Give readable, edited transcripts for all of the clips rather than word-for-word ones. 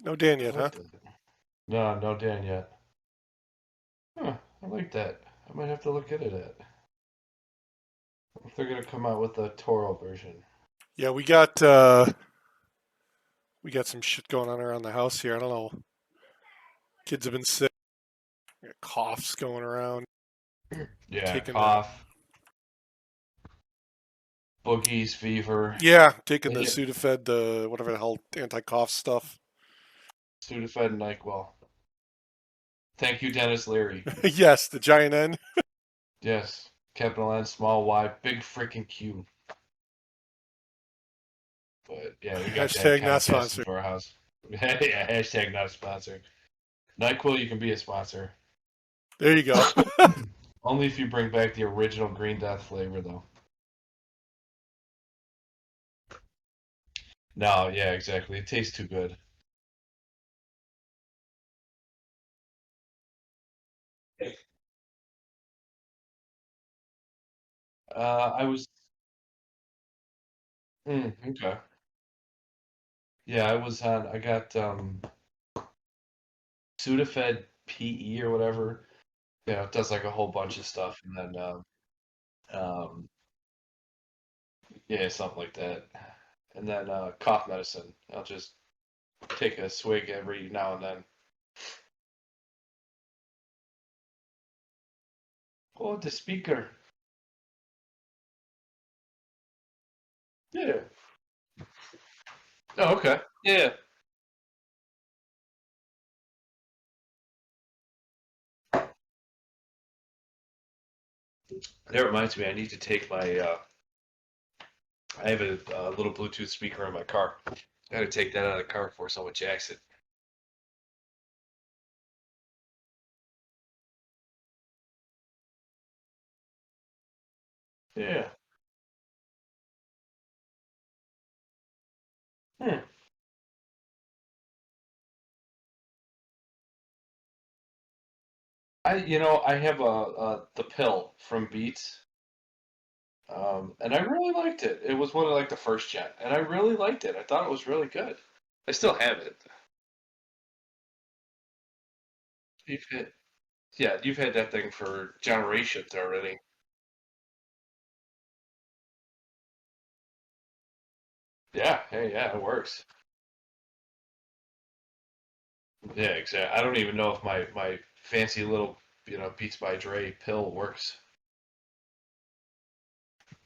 No Dan yet, I huh? like that. No, no Dan yet. Huh, I like that. I might have to look into that. If they're gonna come out with a Toro version. Yeah, we got some shit going on around the house here. I don't know. Kids have been sick. Coughs going around. Yeah, Taking the cough, boogies, fever. taking the Yeah, Sudafed, the whatever the hell anti-cough stuff. Sudafed and NyQuil. Thank you, Dennis Leary. Yes, the giant N. Yes, capital N, small Y, big freaking Q. But yeah, we got that Hashtag kind not of passed sponsored. into our house. Yeah, hashtag not a sponsor. NyQuil, you can be a sponsor. There you go. Only if you bring back the original Green Death flavor, though. No, yeah, exactly. It tastes too good. I was. Okay. Yeah, I was on. I got Sudafed PE or whatever. Yeah, it does like a whole bunch of stuff, and then um, yeah, something like that. And then cough medicine. I'll just take a swig every now and then. Oh, the speaker. Yeah. Oh, okay. Yeah. That reminds me, I need to take my. I have a little Bluetooth speaker in my car. I gotta take that out of the car before someone jacks it. Yeah. Hmm. I have the pill from Beats, and I really liked it. It was one of like the first gen, and I really liked it. I thought it was really good. I still have it. You've had, yeah, you've had that thing for generations already. Yeah, hey, yeah, it works. Yeah, exactly. I don't even know if my fancy little Beats by Dre pill works,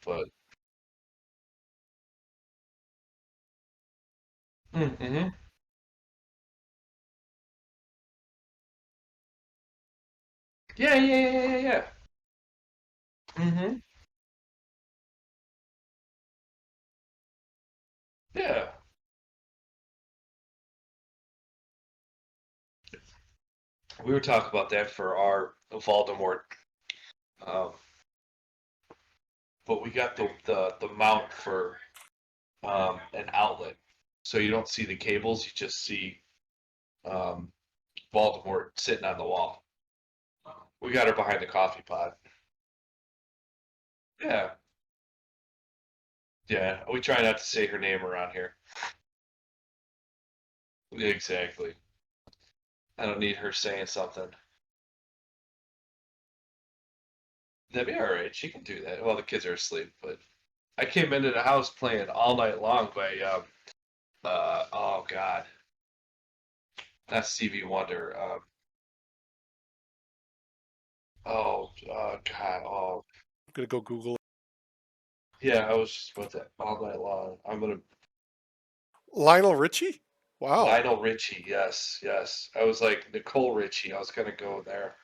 but mm-hmm. Yeah, yeah, yeah, yeah, yeah. Mm-hmm. Yeah, we were talking about that for our Voldemort, um, but we got the mount for an outlet, so you don't see the cables. You just see um, Voldemort sitting on the wall. We got her behind the coffee pot. Yeah, yeah. We try not to say her name around here. Exactly. I don't need her saying something. That'd be all right. She can do that. Well, the kids are asleep, but I came into the house playing all night long by oh god, not Stevie Wonder. God, oh I'm gonna go Google it. yeah, I was just about that all night long. I'm gonna Lionel Richie? Wow. Lionel Richie, yes, yes. I was like Nicole Richie. I was gonna go there,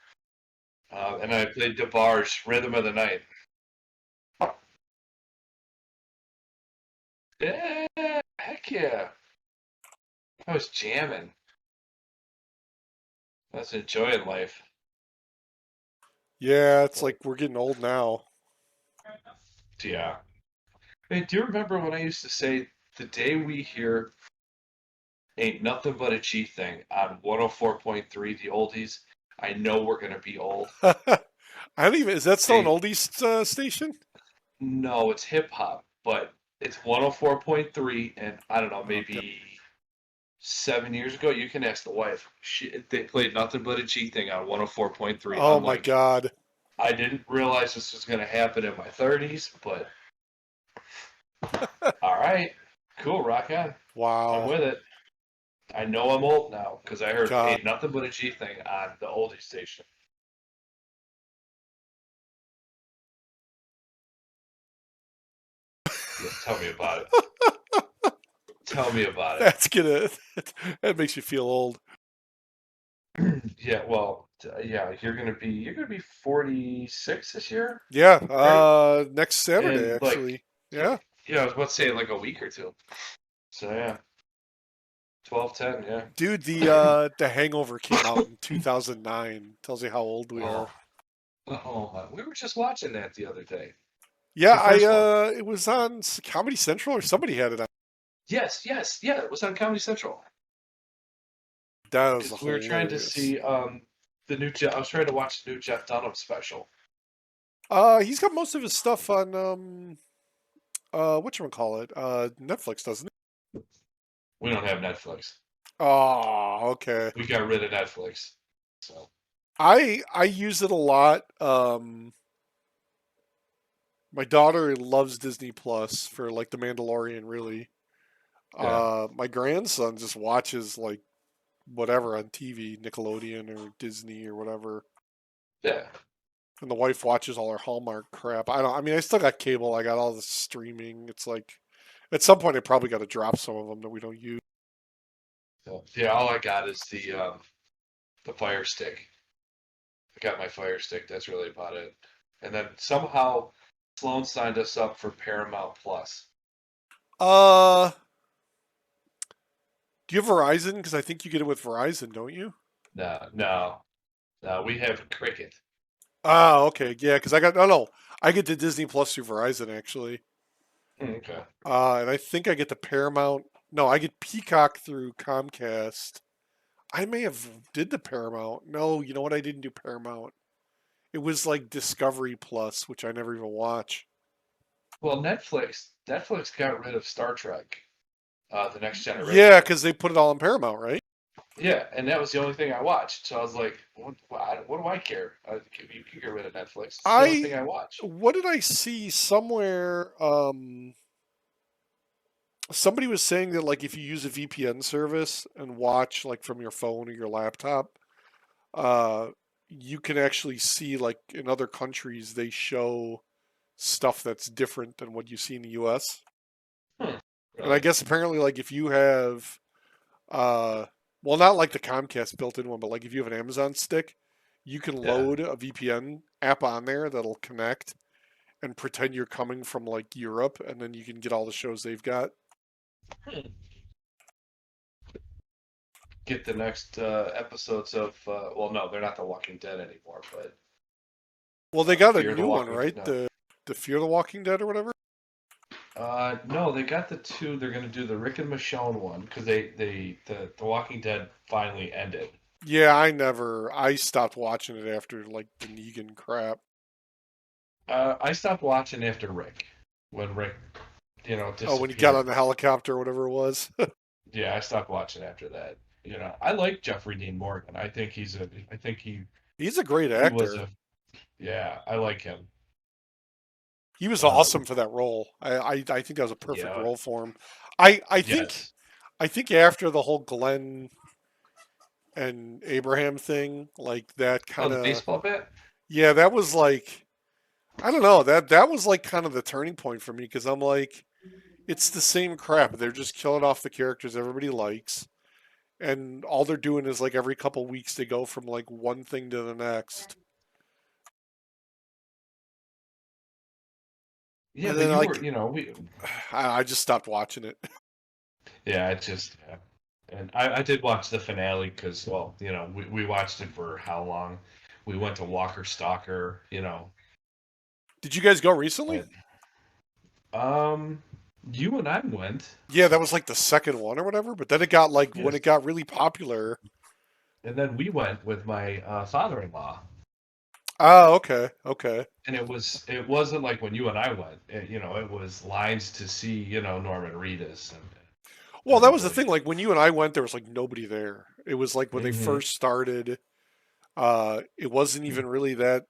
and I played DeBarge, Rhythm of the Night. Yeah, heck yeah. I was jamming. I was enjoying life. Yeah, it's But like we're getting old now. yeah. Hey, do you remember when I used to say the day we hear Ain't Nothing But a G Thing on 104.3, the oldies? I know we're gonna be old. I don't even. Is that still an Hey, oldies station? no, it's hip hop, but it's 104.3, and I don't know, Okay. maybe 7 years ago. You can ask the wife. They played Nothing But a G Thing on 104.3. Oh I'm my like, God. I didn't realize this was going to happen in my 30s, but all right, cool, rock on. I'm Wow. with it. I know I'm old now because I heard God. Ain't Nothing But a G Thing on the oldie station. Yeah, tell me about it. Tell me about it. That's gonna. That makes you feel old. Yeah, well, yeah, you're gonna be 46 this year, Yeah. right? Next Saturday, And like, actually. yeah, Yeah. yeah, I was about to say like a week or two. So yeah, 12/10, yeah. Dude, the Hangover came out in 2009. Tells you how old we Oh, are. oh my. We were just watching that the other day. Yeah, The first one. it was on Comedy Central or somebody had it on. Yes, yes, yeah. It was on Comedy Central That was because we were trying to hilarious. see the new Jeff. I was trying to watch the new Jeff Dunham special. He's got most of his stuff on whatchamacallit, Netflix, doesn't he? We don't have Netflix. Oh, okay. We got rid of Netflix. So I use it a lot. My daughter loves Disney Plus for like The Mandalorian, really. yeah, My grandson just watches like whatever on TV, Nickelodeon or Disney or whatever. yeah. And the wife watches all her Hallmark crap. I mean, I still got cable. I got all the streaming. It's like, at some point, I probably got to drop some of them that we don't use. So, yeah, all I got is the Fire Stick. I got my Fire Stick. That's really about it. And then somehow Sloan signed us up for Paramount Plus. Uh, do you have Verizon? Because I think you get it with Verizon, don't you? No, no, no. We have Cricket. Ah, okay, yeah. Because I got no. I get the Disney Plus through Verizon actually. Okay. And I think I get the Paramount. No, I get Peacock through Comcast. I may have did the Paramount. No, you know what? I didn't do Paramount. It was like Discovery Plus, which I never even watch. Well, Netflix got rid of Star Trek, The Next Yeah, Generation. because they put it all on Paramount, right? Yeah, and that was the only thing I watched. So I was like, what do I care? You can get rid of Netflix. It's the only I thing I watch. what did I see somewhere? Somebody was saying that like if you use a VPN service and watch like from your phone or your laptop, uh, you can actually see like in other countries they show stuff that's different than what you see in the US. Hmm, And I really? guess apparently like if you have uh well not like the Comcast built-in one, but like if you have an Amazon stick, you can Yeah. load a VPN app on there that'll connect and pretend you're coming from like Europe and then you can get all the shows they've got. Hmm. Get the next episodes of well, no, they're not The Walking Dead anymore, but Well, they got a Fear the new one, Walking. right? No, The Fear the Walking Dead or whatever. no, they got the two. They're gonna do the Rick and Michonne one because the Walking Dead finally ended. Yeah, I stopped watching it after like the Negan crap. I stopped watching after Rick when Rick, Oh, when he got on disappeared. the helicopter or whatever it was. Yeah, I stopped watching after that. I like Jeffrey Dean Morgan. I think He's a great he was actor. a, yeah, I like him. He was awesome Um, for that role. I think that was a perfect yeah, role for him. I think yes. I think after the whole Glenn and Abraham thing, like that Oh, kind the of baseball bat? yeah, that was like I don't know that was like kind of the turning point for me because I'm like it's the same crap. They're just killing off the characters everybody likes, and all they're doing is like every couple weeks they go from like one thing to the next, Yeah, and but then you were, like we, I just stopped watching it. yeah, yeah. And I did watch the finale because, well, we watched it for how long? We went to Walker Stalker, Did you guys go recently? and um, you and I went, Yeah, that was like the second one or whatever. But then it got like when yes, it got really popular. and then we went with my father-in-law, Oh, okay, okay. and it wasn't like when you and I went, it was lines to see, Norman Reedus, and Well, that was the thing. Like when you and I went, there was like nobody there. It was like when they Mm-hmm. first started. It wasn't even really that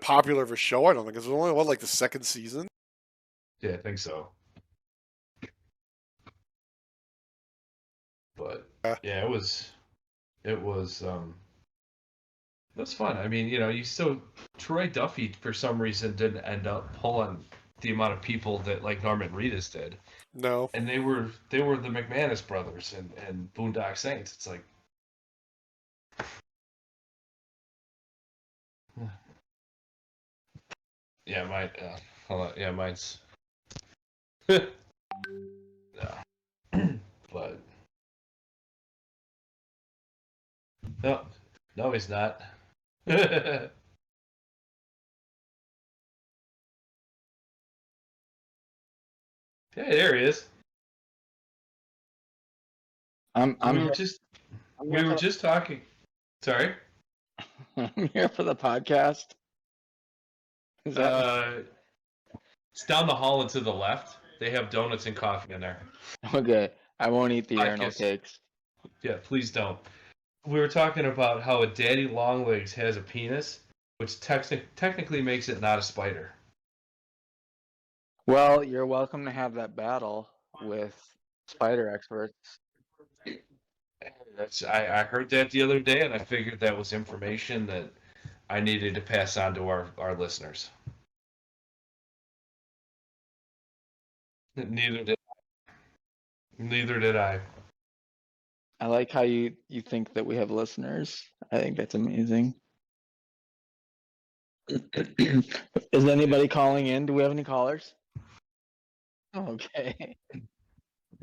popular of a show. I don't think it was only what like the second season. Yeah, I think so. But Yeah, yeah, it was it was fun. I mean, you still Troy Duffy for some reason didn't end up pulling the amount of people that like Norman Reedus did, no, and they were the McManus brothers and Boondock Saints. It's like, yeah, hold on, yeah, mine's no, but no, no, he's not. Yeah, there he is. I'm We I'm were here. just I'm here we were for just talking. Sorry. I'm here for the podcast. Is that Uh, it's down the hall and to the left. They have donuts and coffee in there. okay? I won't eat the urinal Podcast. cakes. Yeah, please don't. We were talking about how a daddy longlegs has a penis, which technically makes it not a spider. Well, you're welcome to have that battle with spider experts. I heard that the other day, and I figured that was information that I needed to pass on to our listeners. Neither did neither did I. I like how you think that we have listeners. I think that's amazing. Is anybody calling in? Do we have any callers? Okay.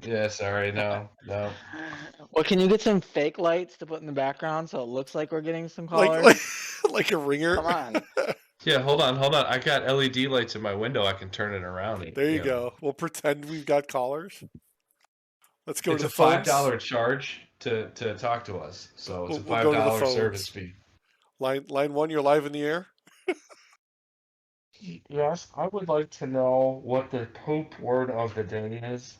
Yeah, sorry, no. Well, can you get some fake lights to put in the background so it looks like we're getting some like callers? like like a ringer. Come on. Yeah, hold on. I got LED lights in my window. I can turn it around. There you go. We'll pretend we've got callers. Let's go to It's the a five phones. dollar charge to talk to us. So it's a We'll five go to the dollar service phones. fee. Line one, you're live in the air. Yes, I would like to know what the poop word of the day is.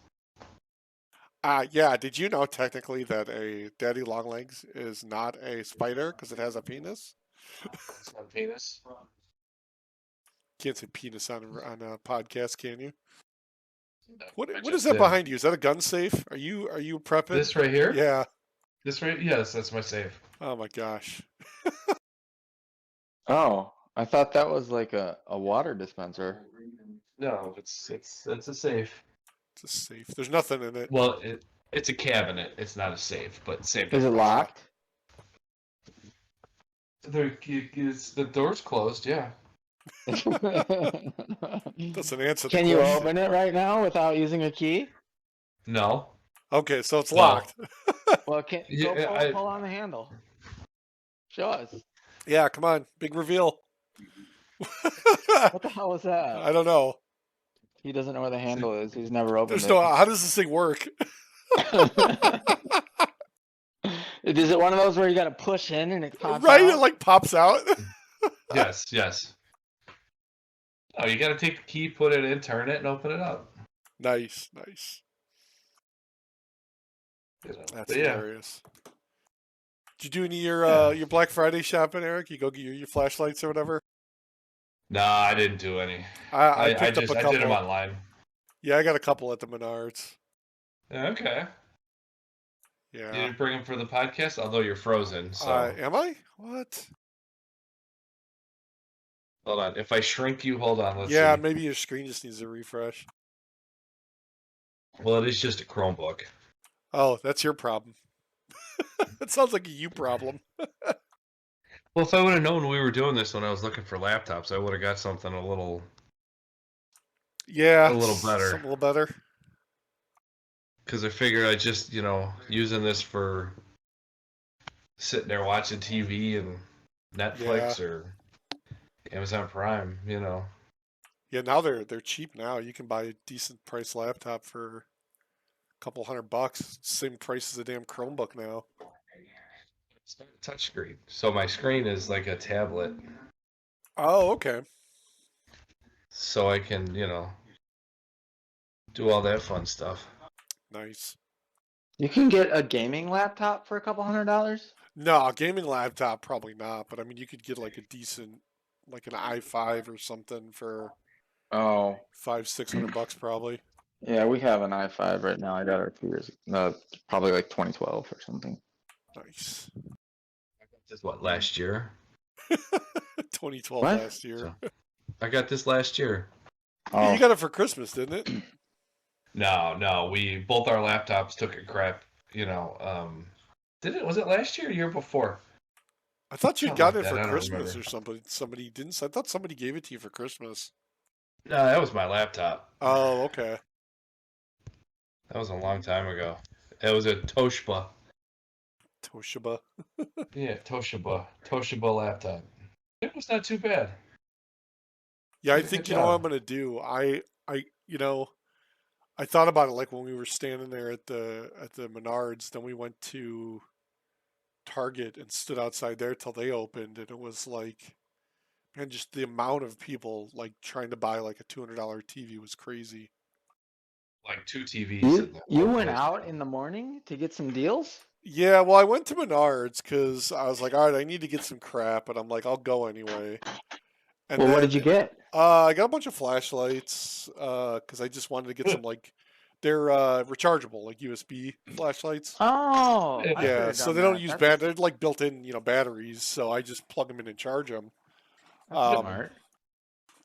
Yeah. Did you know technically that a daddy longlegs is not a spider because it has a penis? It's not penis. Can't say penis on a podcast, can you? No, I What is just that did. behind you? Is that a gun safe? Are you prepping? This right here? Yeah. This right? Yes, that's my save. Oh my gosh. Oh, I thought that was like a water dispenser. No, it's a safe. It's a safe. There's nothing in it. Well, it's a cabinet. It's not a safe, but same Is it difference. locked? The door's closed. Yeah. Doesn't answer the Can you question. open it right now without using a key? No. Okay, so it's Well, locked. Well, can yeah, go pull on the handle. Show us. Yeah, come on. Big reveal. What the hell was that? I don't know. He doesn't know where the handle is. He's never opened There's it. no. How does this thing work? Is it one of those where you got to push in and it pops Right? It out? like pops out. yes. Oh, you got to take the key, put it in, turn it, and open it up. Nice. That's But yeah. hilarious. Did you do any of your Black Friday shopping, Eric? You go get your flashlights or whatever? No, I didn't do any. I picked up a I did them couple. online. Yeah, I got a couple at the Menards. Okay. You Yeah. didn't bring them for the podcast, although you're frozen. So Am I? What? hold on. If I shrink you, hold on. Let's Yeah, see. maybe your screen just needs a refresh. Well, it is just a Chromebook. Oh, that's your problem. That sounds like a you problem. Well, if I would have known we were doing this when I was looking for laptops, I would have got something a little Yeah, better. something a little better. Because I figured I just, using this for sitting there watching TV and Netflix or Amazon Prime, Yeah, now they're cheap now. You can buy a decent price laptop for a couple $100. Same price as a damn Chromebook now. It's not a touchscreen. So my screen is like a tablet. Oh, okay. So I can, do all that fun stuff. Nice. You can get a gaming laptop for a couple $100. No, a gaming laptop probably not, but I mean you could get like a decent, like an i5 or something for Oh, $500-600 probably. yeah, we have an i5 right now. I got it 2 years, no, probably like 2012 or something. Nice. I got this last year. 2012 What? last year. So, I got this last year. Oh, You got it for Christmas, didn't it? No, we both our laptops took a crap. Did it? Was it last year or year before? I thought you'd Something gotten like it for that, I don't Christmas remember. or something. Somebody didn't. I thought somebody gave it to you for Christmas. No, that was my laptop. Oh, okay. That was a long time ago. It was a Toshiba. Toshiba. Yeah, Toshiba laptop. It was not too bad. Yeah, I Did a think good you know what I'm job. gonna do. I thought about it like when we were standing there at the Menards. Then we went to Target and stood outside there till they opened, and it was like, man, just the amount of people like trying to buy like a $200 TV was crazy. Like 2 TVs you in the you one went place. out in the morning to get some deals? Yeah, well, I went to Menards because I was like, all right, I need to get some crap, but I'm like, I'll go anyway. And Well, what did then you get? I got a bunch of flashlights because I just wanted to get some like they're rechargeable like USB flashlights. Oh, I should Yeah, have so done they don't that. use That's they're like built-in, batteries, so I just plug them in and charge them. Um, smart.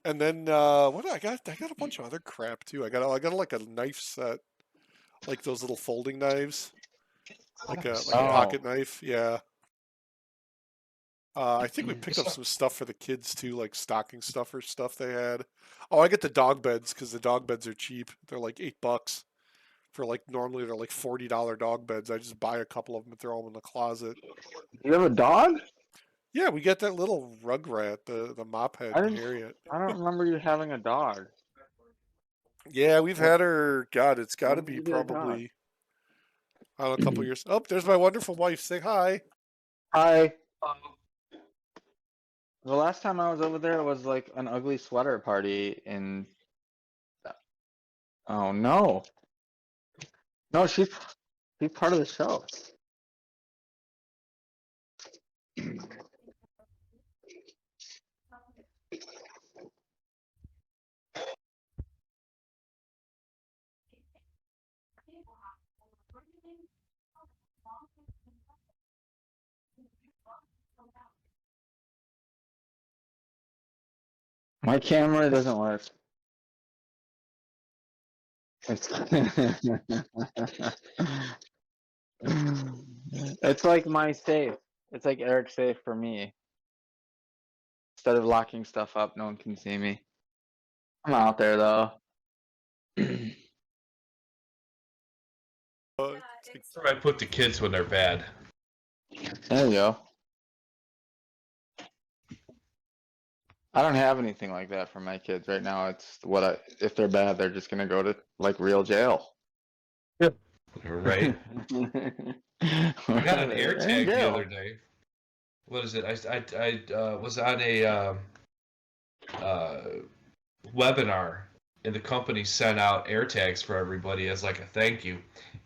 and then what I got? I got a bunch of other crap too. I got like a knife set, like those little folding knives, like a Oh, pocket knife. Yeah. I think we picked up some stuff for the kids too, like stocking stuffer stuff they had. Oh, I get the dog beds because the dog beds are cheap. They're like $8 for like normally they're like $40 dog beds. I just buy a couple of them and throw them in the closet. you have a dog? Yeah, we get that little rugrat, the mop head I and didn't. Harriet. I don't remember you having a dog. Yeah, we've What? had her. God, it's got to When did be you get a dog? probably I don't know, a couple years. Oh, there's my wonderful wife. Say hi. Hi. The last time I was over there was like an ugly sweater party in. Oh no. No, she's part of the show. My camera doesn't work. It's, it's like my safe. It's like Eric's safe for me. Instead of locking stuff up, no one can see me. I'm out there though. There It's That's where I put the kids when they're bad. you go. I don't have anything like that for my kids right now. It's if they're bad, they're just gonna go to like real jail. Right. I got an They're in AirTag the jail. other day. What is it? I was on a webinar, and the company sent out AirTags for everybody as like a thank you.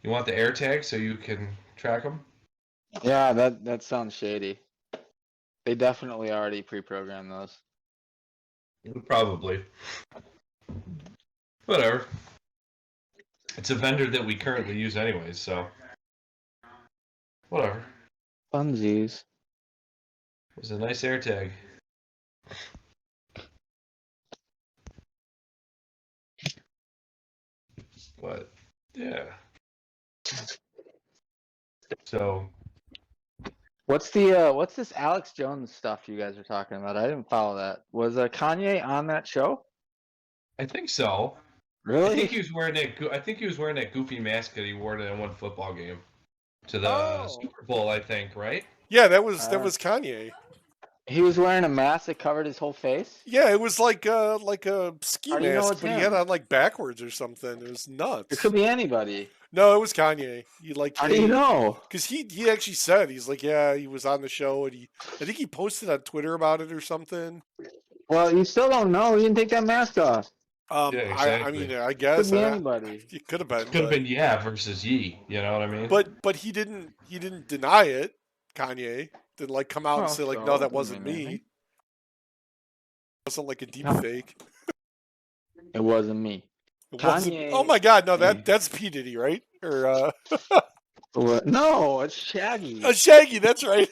You want the AirTag so you can track them? Yeah, that sounds shady. They definitely already pre-programmed those. Probably. Whatever. It's a vendor that we currently use anyways, so whatever. Funsies. It was a nice AirTag. But yeah. So What's this Alex Jones stuff you guys are talking about? I didn't follow that. Was Kanye on that show? I think so. I Really? think he was wearing that. I think he was wearing that goofy mask that he wore to one football game, to the Oh. Super Bowl. I think, right? yeah, that was Kanye. He was wearing a mask that covered his whole face? Yeah, it was like a ski How do you know mask, it's but he had him? on like backwards or something. It was It nuts. could be anybody. No, it was Kanye. How do you know? Because he actually said he's like, yeah, he was on the show, and I think he posted on Twitter about it or something. Well, you still don't know. He didn't take that mask off. Yeah, I exactly. mean, I Could guess be anybody. it could have been, Could have been yeah versus ye. You know what I mean? but he didn't deny it. Kanye didn't like come out and Well, say like, so no, it that doesn't wasn't mean me. anything. It wasn't like a deep Huh. fake. It wasn't me. It wasn't. Kanye. Oh my God, no, that's P Diddy, right? Or What? No, it's Shaggy. Shaggy, that's right,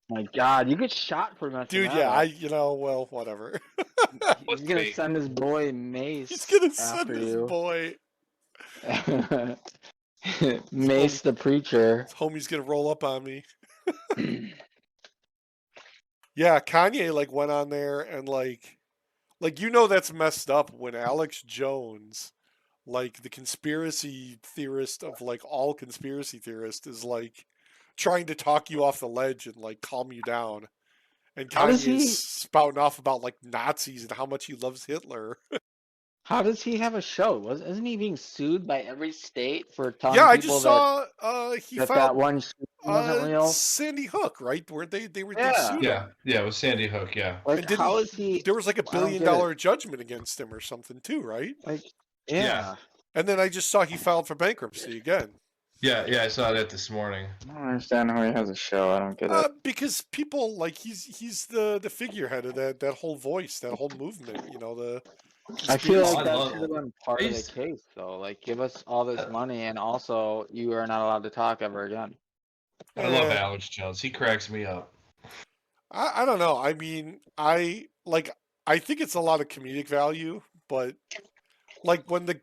My God, you get shot for messing dude. that Yeah, up. well, whatever. He's gonna send his boy Mace He's gonna send after his you. boy. Mace the preacher. His homie's gonna roll up on me. Yeah, Kanye like went on there and like that's messed up when Alex Jones, like the conspiracy theorist of like all conspiracy theorists, is like trying to talk you off the ledge and like calm you down. And How does Kanye's he? spouting off about like Nazis and how much he loves Hitler. How does he have a show? Isn't he being sued by every state for telling Yeah, I people just that saw he that filed one shooting wasn't real? Sandy Hook, right? Where they Yeah. sued him. Yeah, yeah, it was Sandy Hook. Yeah. And Like, didn't how is he? there was like a I don't $1 get it. billion judgment against him or something too, right? Like, Yeah. yeah. And then I just saw he filed for bankruptcy again. Yeah, I saw that this morning. I don't understand how he has a show. I don't get it. Because people like he's the figurehead of that whole voice, that whole movement. You know, the I feel conspiracy. like that love should have it. been part of the He's- case, though. Like, give us all this money, and also you are not allowed to talk ever again. I love Alex Jones. He cracks me up. I don't know. I mean, I think it's a lot of comedic value, but like when that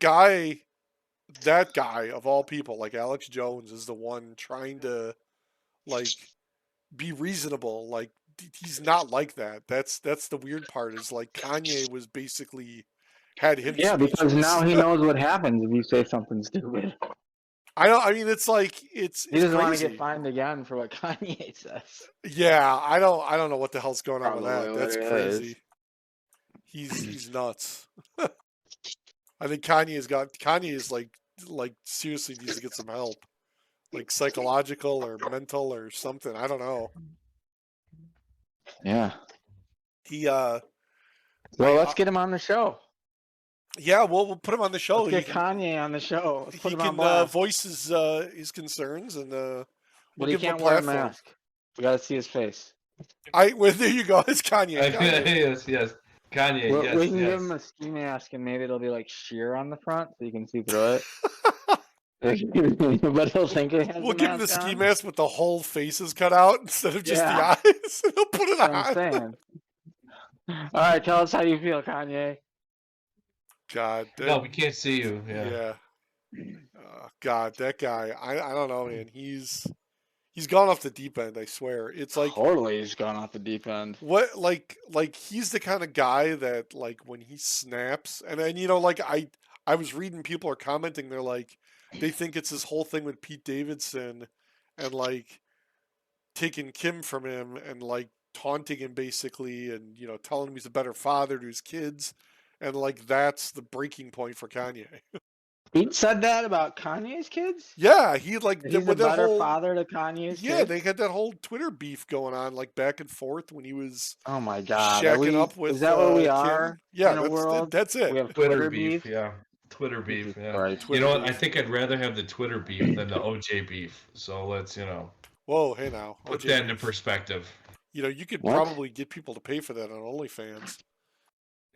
guy of all people, like Alex Jones, is the one trying to like be reasonable. Like he's not like that. That's the weird part. Is like Kanye was basically had him. Yeah, because speechless. now he knows what happens if you say something stupid. I mean, it's like it's He doesn't want to crazy. get fined again for what Kanye says. Yeah, I don't know what the hell's going on with that. Probably That's what it crazy. He's nuts. I think Kanye is like seriously needs to get some help, like psychological or mental or something. I don't know. Yeah. He Well, let's get him on the show. yeah, we'll put him on the show. Let's get Kanye on the show. Let's put He him on can blast. voice his concerns and But we'll he give him can't a wear a platform. mask. We gotta see his face. Well, there you go. It's Kanye. Kanye. yes. Kanye, We yes, can yes. give him a ski mask, and maybe it'll be like sheer on the front, so you can see through it. But he'll think it has We'll a give him the mask ski on. mask with the whole face is cut out instead of just Yeah. the eyes. He'll put it That's what I'm on. saying. All right, tell us how you feel, Kanye. God. No, we can't see you. Yeah. God, that guy. I don't know, man. He's gone off the deep end. I swear. It's like Totally, he's gone off the deep end. what like he's the kind of guy that like when he snaps and then like I was reading people are commenting. They're like they think it's this whole thing with Pete Davidson and like taking Kim from him and like taunting him basically and telling him he's a better father to his kids and like that's the breaking point for Kanye. He said that about Kanye's kids? Yeah, he like He's a with that better whole father to Kanye's yeah kids? they had that whole Twitter beef going on like back and forth when he was Oh my God! shacking up with is that where we Kim. are? Yeah, in a world? that's it. We have Twitter beef. Yeah. Twitter beef. Jesus Yeah. Christ. You know what? Twitter I think I'd rather have the Twitter beef than the OJ beef. So let's, Whoa, hey now. put OJ that into beef. perspective. You could What? probably get people to pay for that on OnlyFans.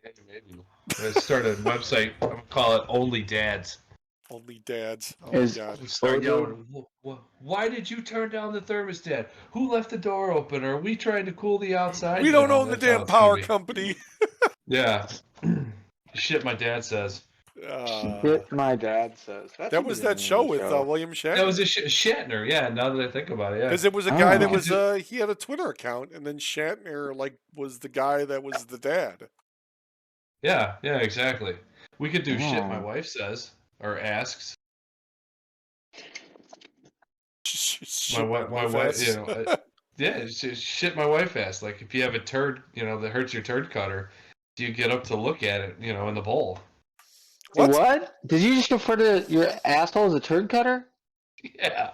Yeah, maybe. Let's start a website. I'm gonna call it Only Dads. Only dads. Oh Is- my god. We start OJ yelling. Why did you turn down the thermostat? Who left the door open? Are we trying to cool the outside? We don't own the damn power company. Yeah. Shit, my dad says. Shit, my dad says. That was that show with William Shatner. That was a Shatner. Yeah. Now that I think about it, yeah. Because it was a guy that Oh. was he had a Twitter account and then Shatner like was the guy that was the dad. Yeah. Exactly. We could do shit. My Oh. wife says or asks. My wife, yeah, it's just shit. My wife asked, like, if you have a turd, that hurts your turd cutter, do you get up to look at it, in the bowl? What? Did you just refer to your asshole as a turd cutter? Yeah.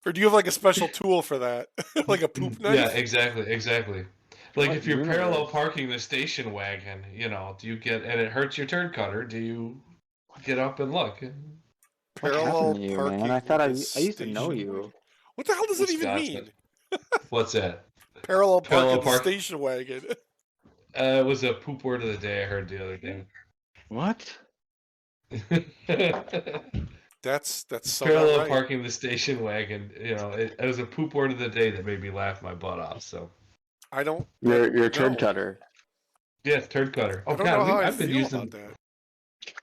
Or do you have like a special tool for that, like a poop knife? Yeah, exactly. Like What if you're parallel universe? parking the station wagon, do you get and it hurts your turn cutter? Do you get up and look? What happened Parallel to you, man? I parking thought the I used to know station wagon. you. What the hell does that even Wisconsin. mean? What's that? Parallel Parallel parking the park. station wagon. It was a poop word of the day I heard the other day. What? That's so not Parallel right. parking the station wagon. It was a poop word of the day that made me laugh my butt off. So I don't. Your turd no. cutter. yeah, turd cutter. I Oh don't know God, how I I've been feel using about that.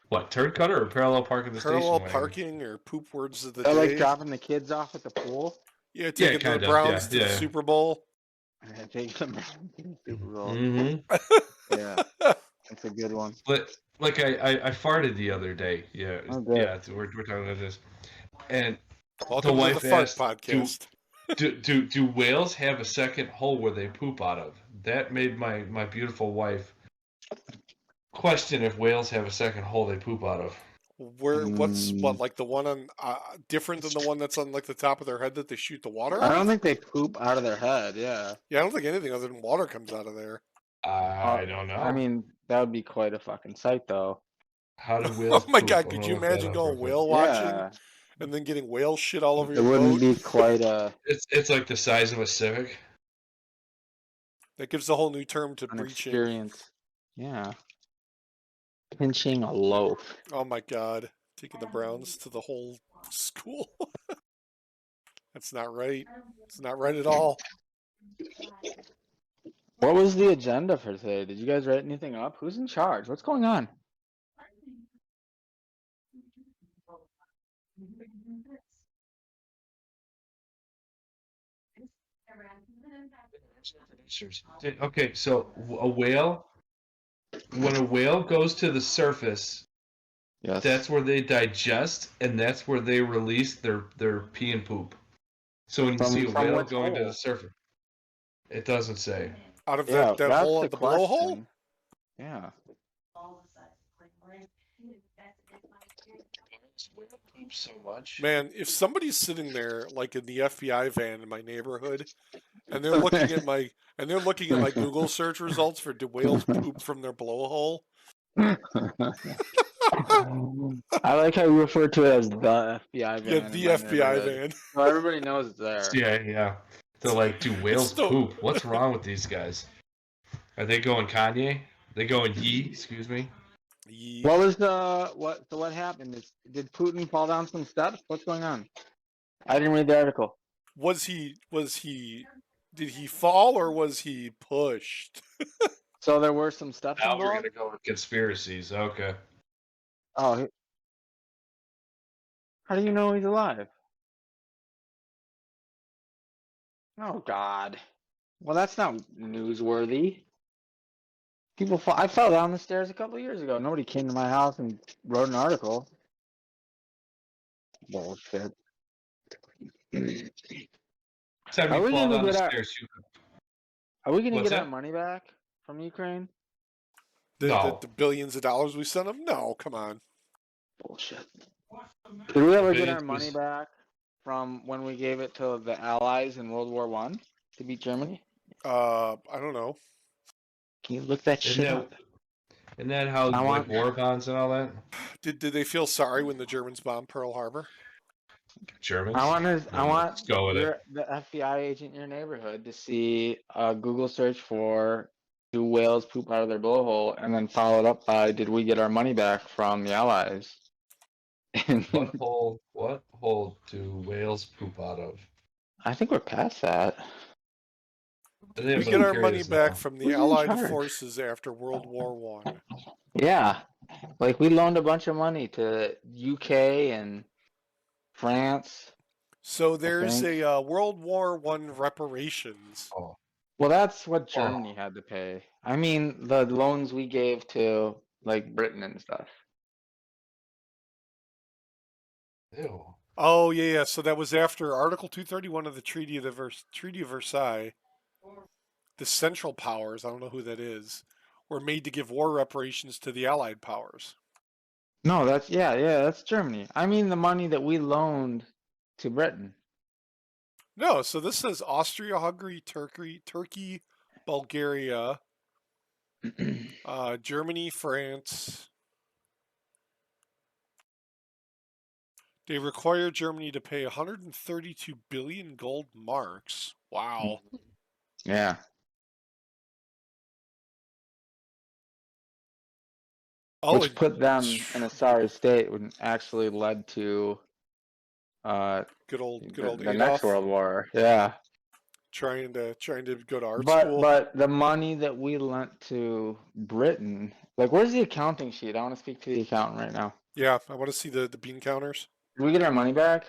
what turd cutter or parallel parking the Parallel station wagon? parking or poop words of the They're like day. dropping the kids off at the pool. Yeah, taking the kind of. Browns to the Yeah. Super Bowl. And take them to the Super Bowl. Mm-hmm. Yeah, that's a good one. But like I farted the other day. Yeah, Oh, good. yeah. We're talking about this, and Welcome the to the wife Fart asked, Podcast. Do whales have a second hole where they poop out of? That made my beautiful wife question if whales have a second hole they poop out of. What's like the one on different than the one that's on like the top of their head that they shoot the water I out don't of? think they poop out of their head. Yeah. Yeah, I don't think anything other than water comes out of there. I don't know. I mean, that would be quite a fucking sight, though. How do Oh whales my poop? god, I'm could gonna you look that imagine up going real quick. whale watching Yeah. and then getting whale shit all over It your wouldn't boat? be quite a It's like the size of a Civic. That gives a whole new term to an breaching. experience. Yeah. Pinching a loaf. Oh my god, taking the Browns to the whole school. That's not right. It's not right at all. What was the agenda for today? Did you guys write anything up? Who's in charge? What's going on? Okay, so a whale, when a whale goes to the surface, Yes. that's where they digest, and that's where they release their pee and poop. So when you see a whale which going to hole? the surface, it doesn't say. Out of Yeah, that that's hole the at the blowhole? question. Yeah. So much. Man, if somebody's sitting there like in the FBI van in my neighborhood and they're looking at my Google search results for do whales poop from their blowhole? I like how you refer to it as the FBI van. Yeah, in the my FBI neighborhood. van. So everybody knows it's there. Yeah. They're like, do whales the- poop? What's wrong with these guys? Are they going Kanye? They going Yee? Excuse me. What was the what? So what happened? Did Putin fall down some steps? What's going on? I didn't read the article. Did he fall or was he pushed? So there were some steps Now we're involved. gonna go with conspiracies. Okay. Oh, how do you know he's alive? Oh God. Well, that's not newsworthy. People fall. I fell down the stairs a couple years ago. Nobody came to my house and wrote an article. Bullshit. Time Are you we fall gonna down the get our- stairs, Are we gonna What's get our that? money back from Ukraine? No. The billions of dollars we sent him? No, come on. Bullshit. Did we ever get our Billions money was- back from when we gave it to the Allies in World War One to beat Germany? I don't know. Can you look that shit up? Isn't that how I want- war bonds and all that? Did they feel sorry when the Germans bombed Pearl Harbor? Germans? I want Let's go with it. the FBI agent in your neighborhood to see a Google search for do whales poop out of their blowhole, and then follow it up by did we get our money back from the Allies? What hole do whales poop out of? I think we're past that. We get our money back from the Who's in Allied charge? forces after World War One. Yeah, like we loaned a bunch of money to UK and France. So there's think. a World War One reparations. Oh. Well, that's what Germany had to pay. I mean, the loans we gave to like Britain and stuff. Ew. Oh yeah. So that was after Article 231 of the Treaty of Versailles. The Central Powers, I don't know who that is, were made to give war reparations to the Allied powers. No, that's that's Germany. I mean the money that we loaned to Britain. No, so this says Austria, Hungary, Turkey, Bulgaria, Germany, France. They require Germany to pay 132 billion gold marks. Wow. Yeah. Oh, Which put them in a sorry state when actually led to good old the next Adolf World War. Yeah. trying to go to art But school. the money that we lent to Britain, like, where's the accounting sheet? I want to speak to the accountant right now. Yeah, I want to see the bean counters. Did we get our money back?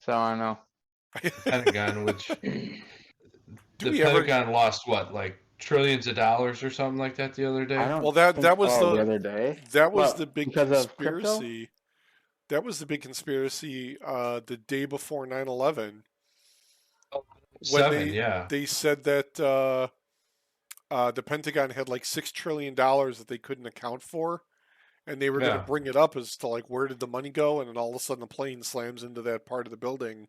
So I know. Pentagon, which Do the we ever? Pentagon lost what, like trillions of dollars or something like that the other day? I don't Well, that think was the the other day. the big Because of crypto? conspiracy. That was the big conspiracy the day before 9/11 when Yeah. they said that the Pentagon had like $6 trillion that they couldn't account for, and they were going to Yeah. bring it up as to like where did the money go, and then all of a sudden a plane slams into that part of the building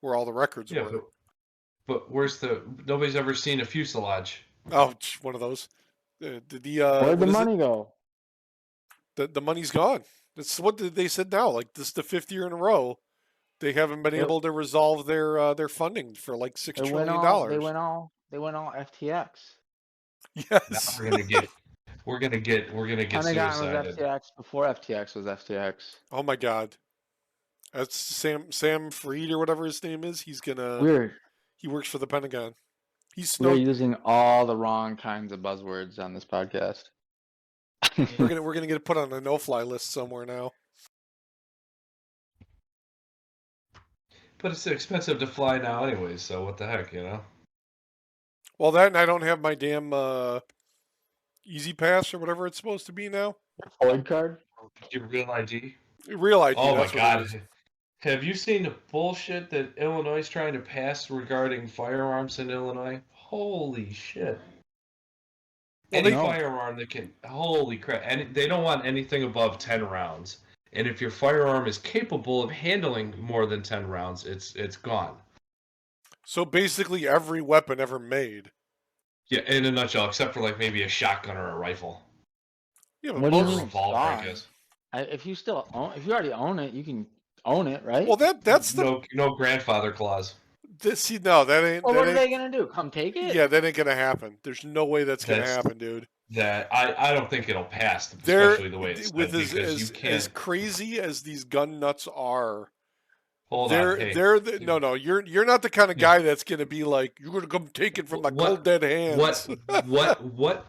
where all the records Yeah, were. but where's nobody's ever seen a fuselage. Oh, one of those. Where'd What the is money go? the money's gone. That's what they said now. Like this is the 5th year in a row they haven't been able to resolve their funding for like $6 trillion. They went all FTX. Yes. Now we're gonna get Pentagon was suicided. FTX before FTX was FTX. Oh my God. That's Sam Freed or whatever his name is. He works for the Pentagon. We're using all the wrong kinds of buzzwords on this podcast. We're gonna get put on a no-fly list somewhere now. But it's expensive to fly now anyways, so what the heck, you know? Well, that and I don't have my damn Easy Pass or whatever it's supposed to be now. Ford card? Your real ID? Real ID. Oh my that's what it God. is. Have you seen the bullshit that Illinois is trying to pass regarding firearms in Illinois? Holy shit. Any firearm that can, holy crap. And they don't want anything above 10 rounds. And if your firearm is capable of handling more than 10 rounds, it's gone. So basically every weapon ever made. Yeah, in a nutshell, except for like maybe a shotgun or a rifle. Yeah, What do you most mean revolver, I gone? guess. If you already own it, you can own it, right? well that's the no grandfather clause. see no that ain't. Well, that what are ain't, they gonna do? Come take it? Yeah, that ain't gonna happen. There's no way that's gonna happen, dude. That I don't think it'll pass, especially the way it's with said, because you can't. as crazy as these gun nuts are. Hold on, hey. No, you're not the kind of guy that's gonna be like, you're gonna come take it from my cold dead hands.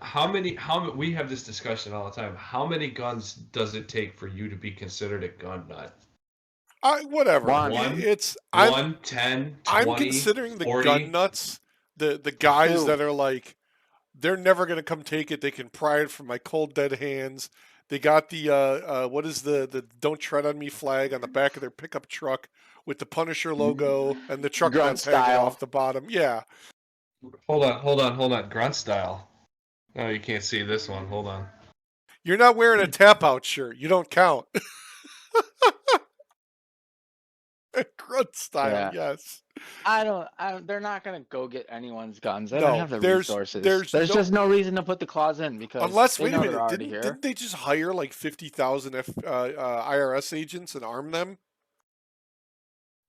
How many we have this discussion all the time. How many guns does it take for you to be considered a gun nut? Whatever. One. I'm 10, 20, I'm considering the 40. gun nuts, the guys Two. that are like, they're never gonna come take it. They can pry it from my cold dead hands. They got the what is the "Don't Tread on Me" flag on the back of their pickup truck with the Punisher logo and the truck Grunt nuts hanging style. off the bottom. Yeah. Hold on. Grunt style. Oh, you can't see this one. Hold on. You're not wearing a tap out shirt. You don't count. Grunt style, Yeah. yes. They're not gonna go get anyone's guns. They No, don't have the resources. there's just no reason to put the clause in because unless they wait a know they're minute, already here. didn't they just hire like 50,000 IRS agents and arm them?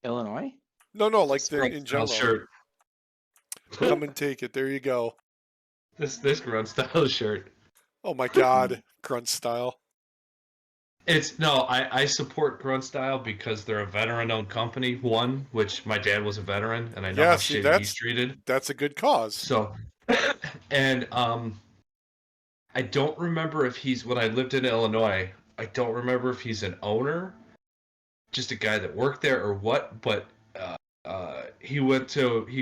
Illinois? No, like Grunt in style general. shirt. Come and take it. There you go. This grunt style shirt. Oh my God, grunt style. I support Grunt Style because they're a veteran-owned company. One, which my dad was a veteran, and I know how shitty he's treated. That's a good cause. So, and I don't remember if when I lived in Illinois. I don't remember if he's an owner, just a guy that worked there, or what. But he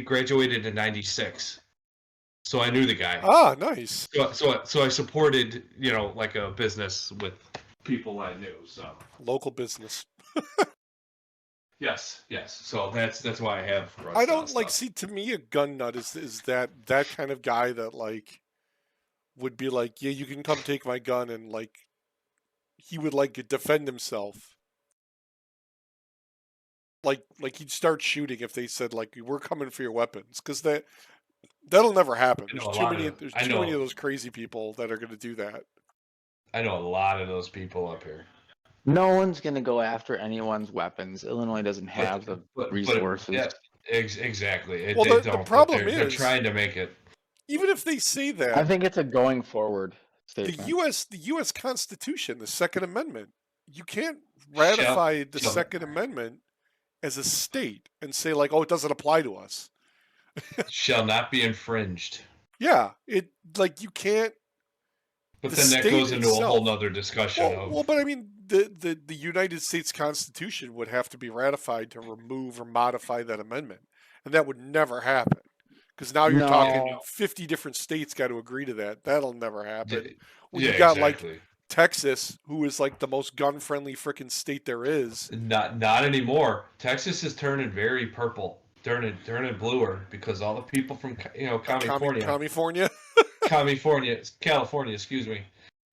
graduated in '96, so I knew the guy. Ah, nice. So I supported, like a business with people I knew. So local business. Yes. So that's why I have. I don't like. See, to me, a gun nut is that kind of guy that like would be like, yeah, you can come take my gun, and like he would like defend himself. Like he'd start shooting if they said like, we're coming for your weapons, because That'll never happen. I know There's a too lot many. of. There's I too many of know. those crazy people that are going to do that. I know a lot of those people up here. No one's gonna go after anyone's weapons. Illinois doesn't have the resources. yeah, exactly. Well, They the don't, but problem they're is, trying to make it. even if they say I that, think it's a going forward the statement. U.S. Constitution, the Second Amendment, you can't Shall, ratify the shall, Second Amendment as a state and say like, oh, it doesn't apply to us. shall not be infringed. Yeah, it like you can't. But The then that state goes into a whole itself. nother discussion of. But I mean, the United States Constitution would have to be ratified to remove or modify that amendment, and that would never happen. Because now you're talking No. 50 different states got to agree to that. That'll never happen. When Yeah, you got like exactly. Texas, who is like the most gun-friendly freaking state there is. Not anymore. Texas is turning very purple, turning bluer because all the people from California. California, excuse me,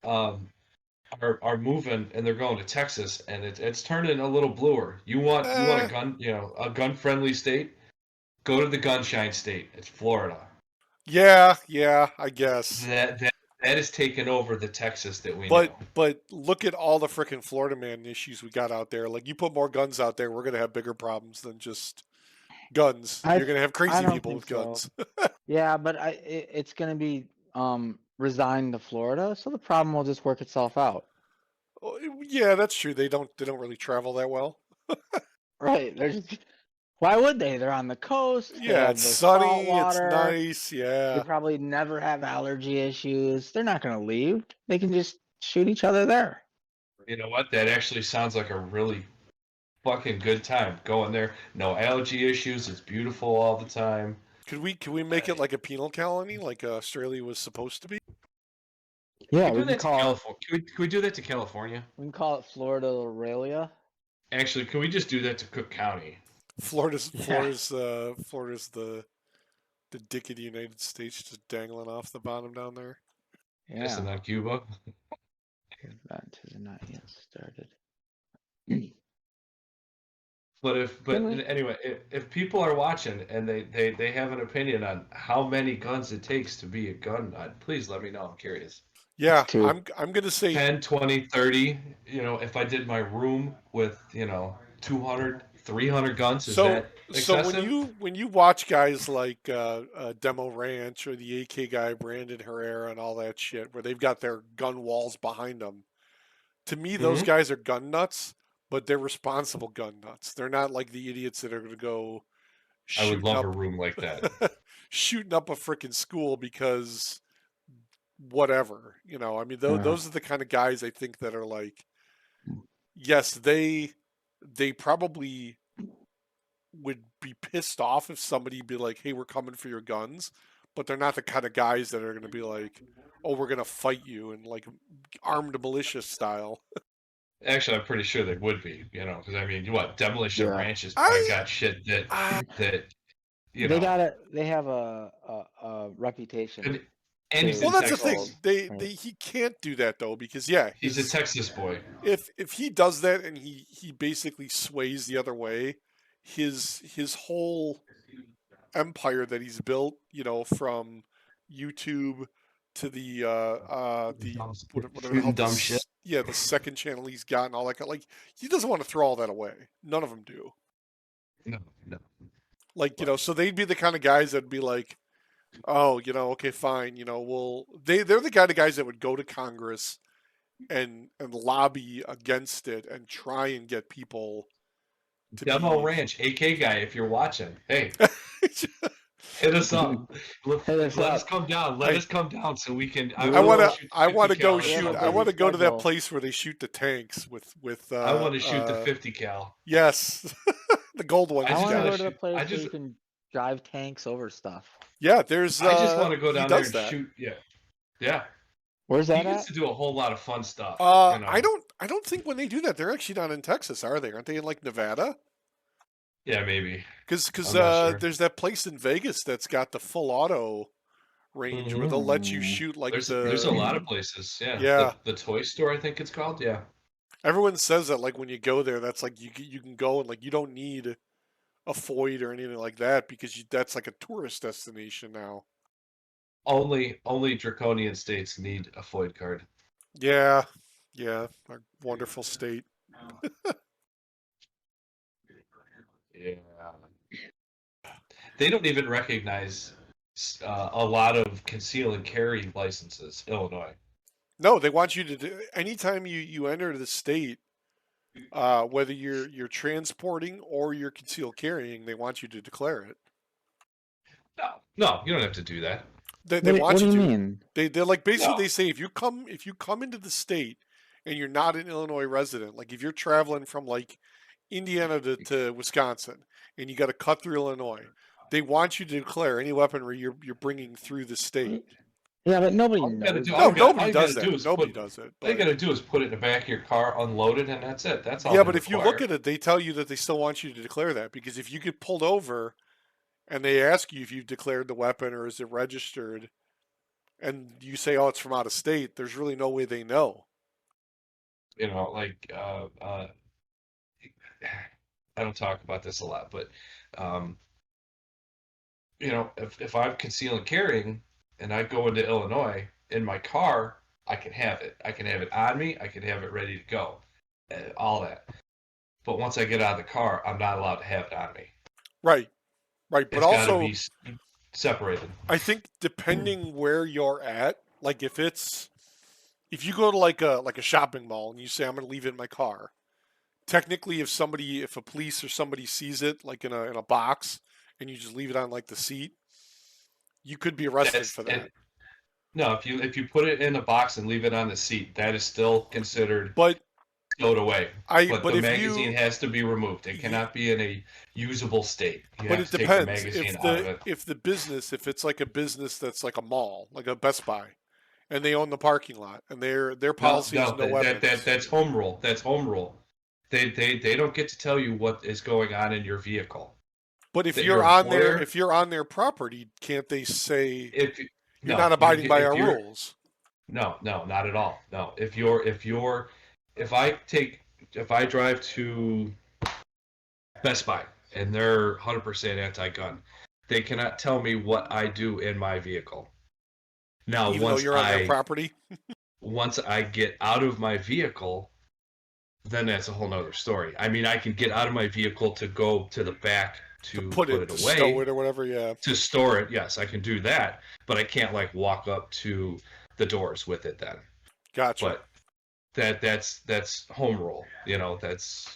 are moving and they're going to Texas, and it's turning a little bluer. You want a gun, a gun-friendly state? Go to the gunshine state. It's Florida. Yeah, I guess. That is taking over the Texas that we know. But look at all the freaking Florida man issues we got out there. Like you put more guns out there, we're gonna have bigger problems than just guns. You're gonna have crazy people with guns. Yeah, but it's gonna be resigned to Florida, so the problem will just work itself out. Yeah, that's true. They don't really travel that well. Right. They're just, why would they? They're on the coast. They Yeah, have it's the sunny, salt it's water. nice, They yeah. probably never have allergy issues. They're not gonna leave. They can just shoot each other there. You know what? That actually sounds like a really fucking good time. Going there, no allergy issues. It's beautiful all the time. Can we make it like a penal colony, like Australia was supposed to be? Yeah, Can we we do that can to call California? Can we do that to California? it Florida Aurelia. Actually, can we just do that to Cook County? Florida's Yeah. Florida's the dick of the United States, just dangling off the bottom down there. Yes, and Yeah. not Cuba. Event has not yet started. Anyway, if people are watching and they have an opinion on how many guns it takes to be a gun nut, please let me know. I'm curious. Yeah, Two. I'm gonna say 10, 20, 30. If I did my room with 200, 300 guns, is that excessive? when you watch guys like Demo Ranch or the AK guy Brandon Herrera and all that shit, where they've got their gun walls behind them, to me those guys are gun nuts, but they're responsible gun nuts. They're not like the idiots that are gonna go I would shooting love up a room like that. shooting up a freaking school because whatever. I mean those are the kind of guys I think that are like, yes, they probably would be pissed off if somebody be like, "Hey, we're coming for your guns," but they're not the kind of guys that are going to be like, "Oh, we're going to fight you," and like armed militia style. Actually, I'm pretty sure they would be, because I mean, Demolition Yeah. Ranch has probably got shit that They have a reputation. And he's Well, in that's the Texas. thing. He can't do that though because He's a Texas boy. If he does that and he basically sways the other way, his whole empire that he's built, from YouTube to the whatever the hell Dumb shit. the second channel he's got and all that like he doesn't want to throw all that away. None of them do. No. Like so they'd be the kind of guys that'd be like, oh, okay, fine, they're the guys that would go to Congress and lobby against it and try and get people to Demo Ranch, AK guy, if you're watching, hey, hit us up. Let us come down. Let us come down so we can. I want to go shoot. I want to go to that place where they shoot the tanks with. I want to shoot the 50 cal. Yes, the gold one. I want to go to the place where you can drive tanks over stuff. Yeah, there's. I just want to go down there and shoot. Yeah. Where's that he gets to do a whole lot of fun stuff. I don't think when they do that, they're actually not in Texas, are they? Aren't they in like Nevada? Yeah, maybe. Because there's that place in Vegas that's got the full auto range where they'll let you shoot like there's a lot of places. Yeah. Yeah. The toy store, I think it's called. Yeah. Everyone says that like when you go there, that's like you can go and like you don't need a Foyd or anything like that because that's like a tourist destination now. only draconian states need a FOID card. Yeah, yeah, our wonderful state. Yeah. They don't even recognize a lot of conceal and carry licenses, Illinois. No, they want you to do anytime you enter the state, whether you're transporting or you're concealed carrying, they want you to declare it. No, you don't have to do that. They want What do you you to. mean? They're like basically No. they say if you come into the state and you're not an Illinois resident, like if you're traveling from like Indiana to Wisconsin and you got to cut through Illinois, they want you to declare any weaponry you're bringing through the state. Yeah, but nobody All you gotta knows. do, that. No, all nobody you does gotta do that. is Nobody put. does it. All you But gotta do is put it in the back of your car, unload it, and that's it. That's all. yeah, they but if you require. look at it, they tell you that they still want you to declare that because if you get pulled over and they ask you if you've declared the weapon or is it registered, and you say, "Oh, it's from out of state," there's really no way they know. Like I don't talk about this a lot, but um, if I'm concealing carrying and I go into Illinois in my car, I can have it. I can have it on me. I can have it ready to go. All that. But once I get out of the car, I'm not allowed to have it on me. Right, right. But It's got to also, be separated. I think depending where you're at, like if you go to like a shopping mall and you say I'm going to leave it in my car, technically if a police or somebody sees it like in a box and you just leave it on like the seat, you could be arrested That's for that. it. No, if you put it in a box and leave it on the seat, that is still considered But stowed away. But but the if magazine you has to be removed. It you cannot be in a usable state. You but have it to take the depends magazine out of it. if the business if it's like a business that's like a mall, like a Best Buy, and they own the parking lot and their policy is no weapons. That's home rule. That's home rule. They don't get to tell you what is going on in your vehicle. But if That you're your on employer, their property, can't they say if you're no, not abiding by our rules? no, not at all. No, if I drive to Best Buy and they're 100% anti-gun, they cannot tell me what I do in my vehicle. Now, Even though you're on their property? once I get out of my vehicle, then that's a whole nother story. I mean, I can get out of my vehicle to go to the back to put it to away, stow it or whatever, yeah. to store it. Yes, I can do that, but I can't like walk up to the doors with it then. Gotcha. But that's home rule. That's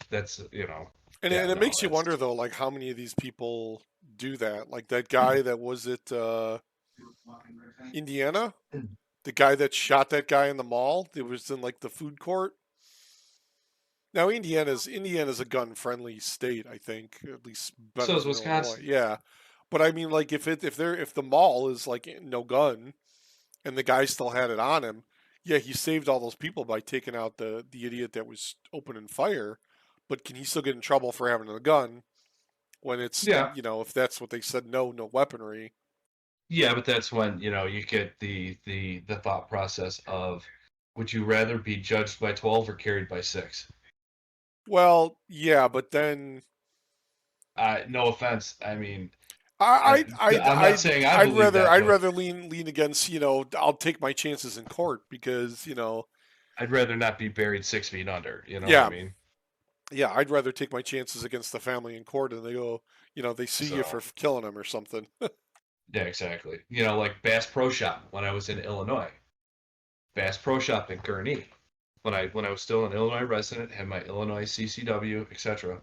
And it makes you wonder though, like how many of these people do that? Like that guy that was it Indiana? The guy that shot that guy in the mall? It was in like the food court. Now Indiana's a gun friendly state, I think, at least better So is than Wisconsin. Illinois. Yeah. But I mean like if the mall is like no gun and the guy still had it on him, yeah, he saved all those people by taking out the idiot that was opening fire, but can he still get in trouble for having a gun when it's Yeah. if that's what they said, no weaponry. Yeah, but that's when you get the thought process of, would you rather be judged by 12 or carried by 6? Well, yeah, but then No offense. I mean, I I'm not saying I I'd believe that, I'd but rather lean against I'll take my chances in court because I'd rather not be buried 6 feet under. You know yeah, what I mean? yeah, I'd rather take my chances against the family in court and they go they sue you for So killing them or something. yeah, exactly. Like Bass Pro Shop when I was in Illinois, Bass Pro Shop in Gurnee, when I was still an Illinois resident, had my Illinois CCW, etc.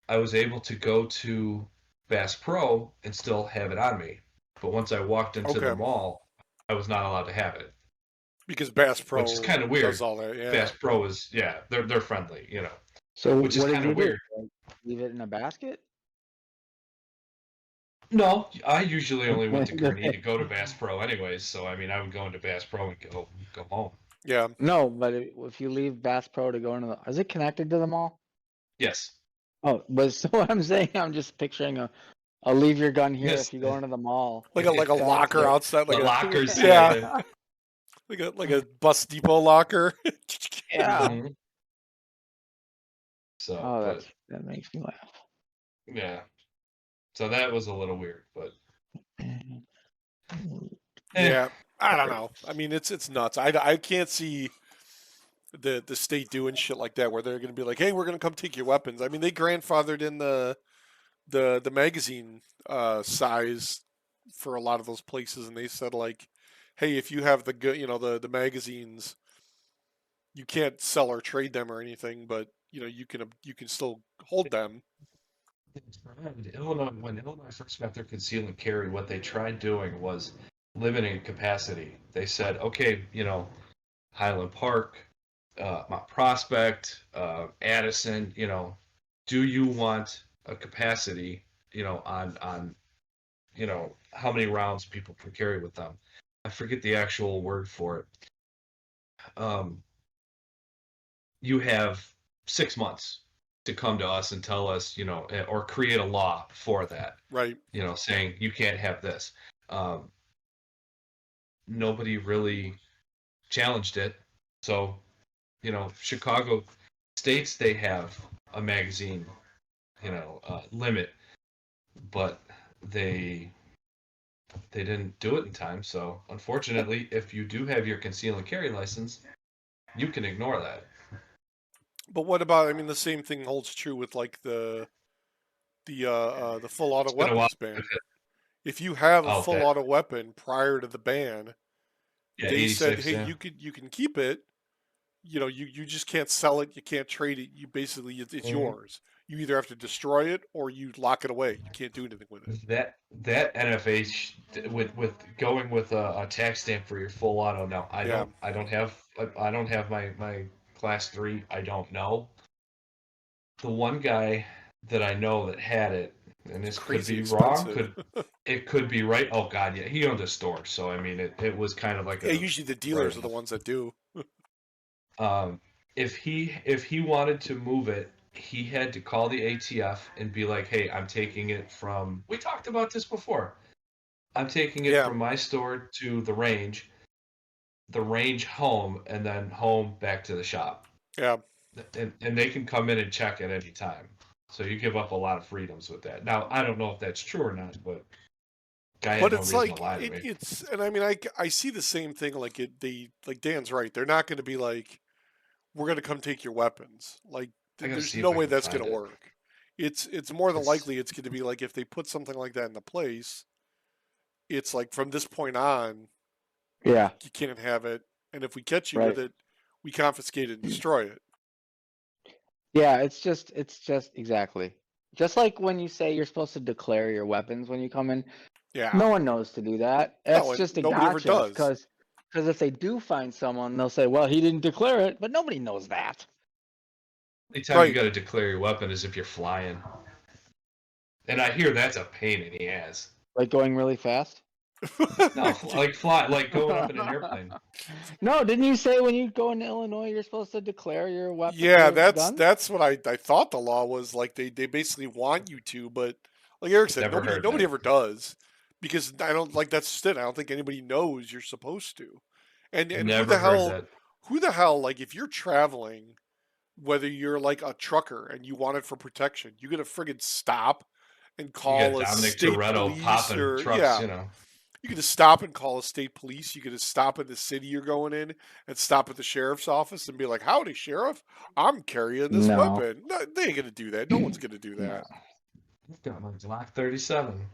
I was able to go to Bass Pro and still have it on me. But once I walked into the Okay. mall, I was not allowed to have it. Because Bass Pro Which is kind of weird. does all that, yeah. Bass Pro is, they're friendly, So which is what did kind you of do? weird. Like, leave it in a basket? No, I usually only went to Gurnee to go to Bass Pro anyways. So I mean, I would go into Bass Pro and go home. Yeah. No, but if you leave Bass Pro to go into the, is it connected to the mall? Yes. Oh, but so what I'm saying, I'm just picturing a leave your gun here Yes. if you go into the mall. Like a locker The- outside, like the a lockers. yeah. like a bus depot locker. Yeah. Mhm. So, Oh, but that makes me laugh. yeah. So that was a little weird, but Yeah, I don't know. I mean, it's nuts. I can't see the state doing shit like that where they're going to be like, hey, we're going to come take your weapons. I mean, they grandfathered in the magazine size for a lot of those places, and they said like, hey, if you have the good, the magazines, you can't sell or trade them or anything, but you can still hold them. Illinois, when Illinois first got their conceal and carry, what they tried doing was limiting capacity. They said, okay, Highland Park, Mount Prospect, Addison, do you want a capacity, on how many rounds people can carry with them? I forget the actual word for it. You have 6 months to come to us and tell us, or create a law for that, Right. saying you can't have this. Nobody really challenged it. So, Chicago states they have a magazine, limit, but they didn't do it in time. So, unfortunately, if you do have your conceal and carry license, you can ignore that. But what about? I mean, the same thing holds true with like the full auto It's been a while. weapons ban. If you have a Oh, full that, auto weapon prior to the ban, yeah, they said, 86, hey, yeah. you can keep it. You just can't sell it. You can't trade it. You basically it's Mhm. yours. You either have to destroy it or you lock it away. You can't do anything with it. That NFH with going with a tax stamp for your full auto. No, Yeah, I don't have my class 3. I don't know. The one guy that I know that had it, and it's this could crazy be wrong, expensive. it could be right. Oh God, yeah, he owned a store, so I mean it was kind of like Yeah, a usually the right dealers are the enough. ones that do. If he wanted to move it, he had to call the ATF and be like, "Hey, I'm taking it from." We talked about this before. I'm taking it Yeah, from my store to the range home, and then home back to the shop. yeah. And they can come in and check at any time. So you give up a lot of freedoms with that. Now, I don't know if that's true or not, but guy had But no it's reason to like lie to me. and I mean I see the same thing. Like like Dan's right. They're not going to be like, we're going to come take your weapons. Like I gotta there's see no if I way can that's going find to it. work. It's more than It's likely it's going to be like if they put something like that into place, it's like from this point on, Yeah, you can't have it. And if we catch you with right. it, we confiscate it and destroy it. Yeah, it's just exactly. Just like when you say you're supposed to declare your weapons when you come in, Yeah. no one knows to do that. No, That's and just a nobody ever gotcha does. because if they do find someone, they'll say, "Well, he didn't declare it," but nobody knows that. the only time you Right. got to declare your weapon is if you're flying, and I hear that's a pain in the ass. Like going really fast. No, like fly, like going up in an airplane. No, didn't you say when you go into Illinois, you're supposed to declare your weapon, Yeah, your that's gun? that's what I thought the law was like. They basically want you to, but like Eric said, Never nobody heard nobody that. ever does because I don't like that's just it. I don't think anybody knows you're supposed to. And Never heard that. who the hell like if you're traveling, whether you're like a trucker and you want it for protection, you gotta friggin' stop and You got call a Dominic state Toretto police popping or trucks, yeah. You could just stop and call a state police. You could just stop at the city you're going in and stop at the sheriff's office and be like, "Howdy, sheriff! I'm carrying this No, weapon." No, they ain't gonna do that. No one's gonna do no. that. I've got my Glock 37.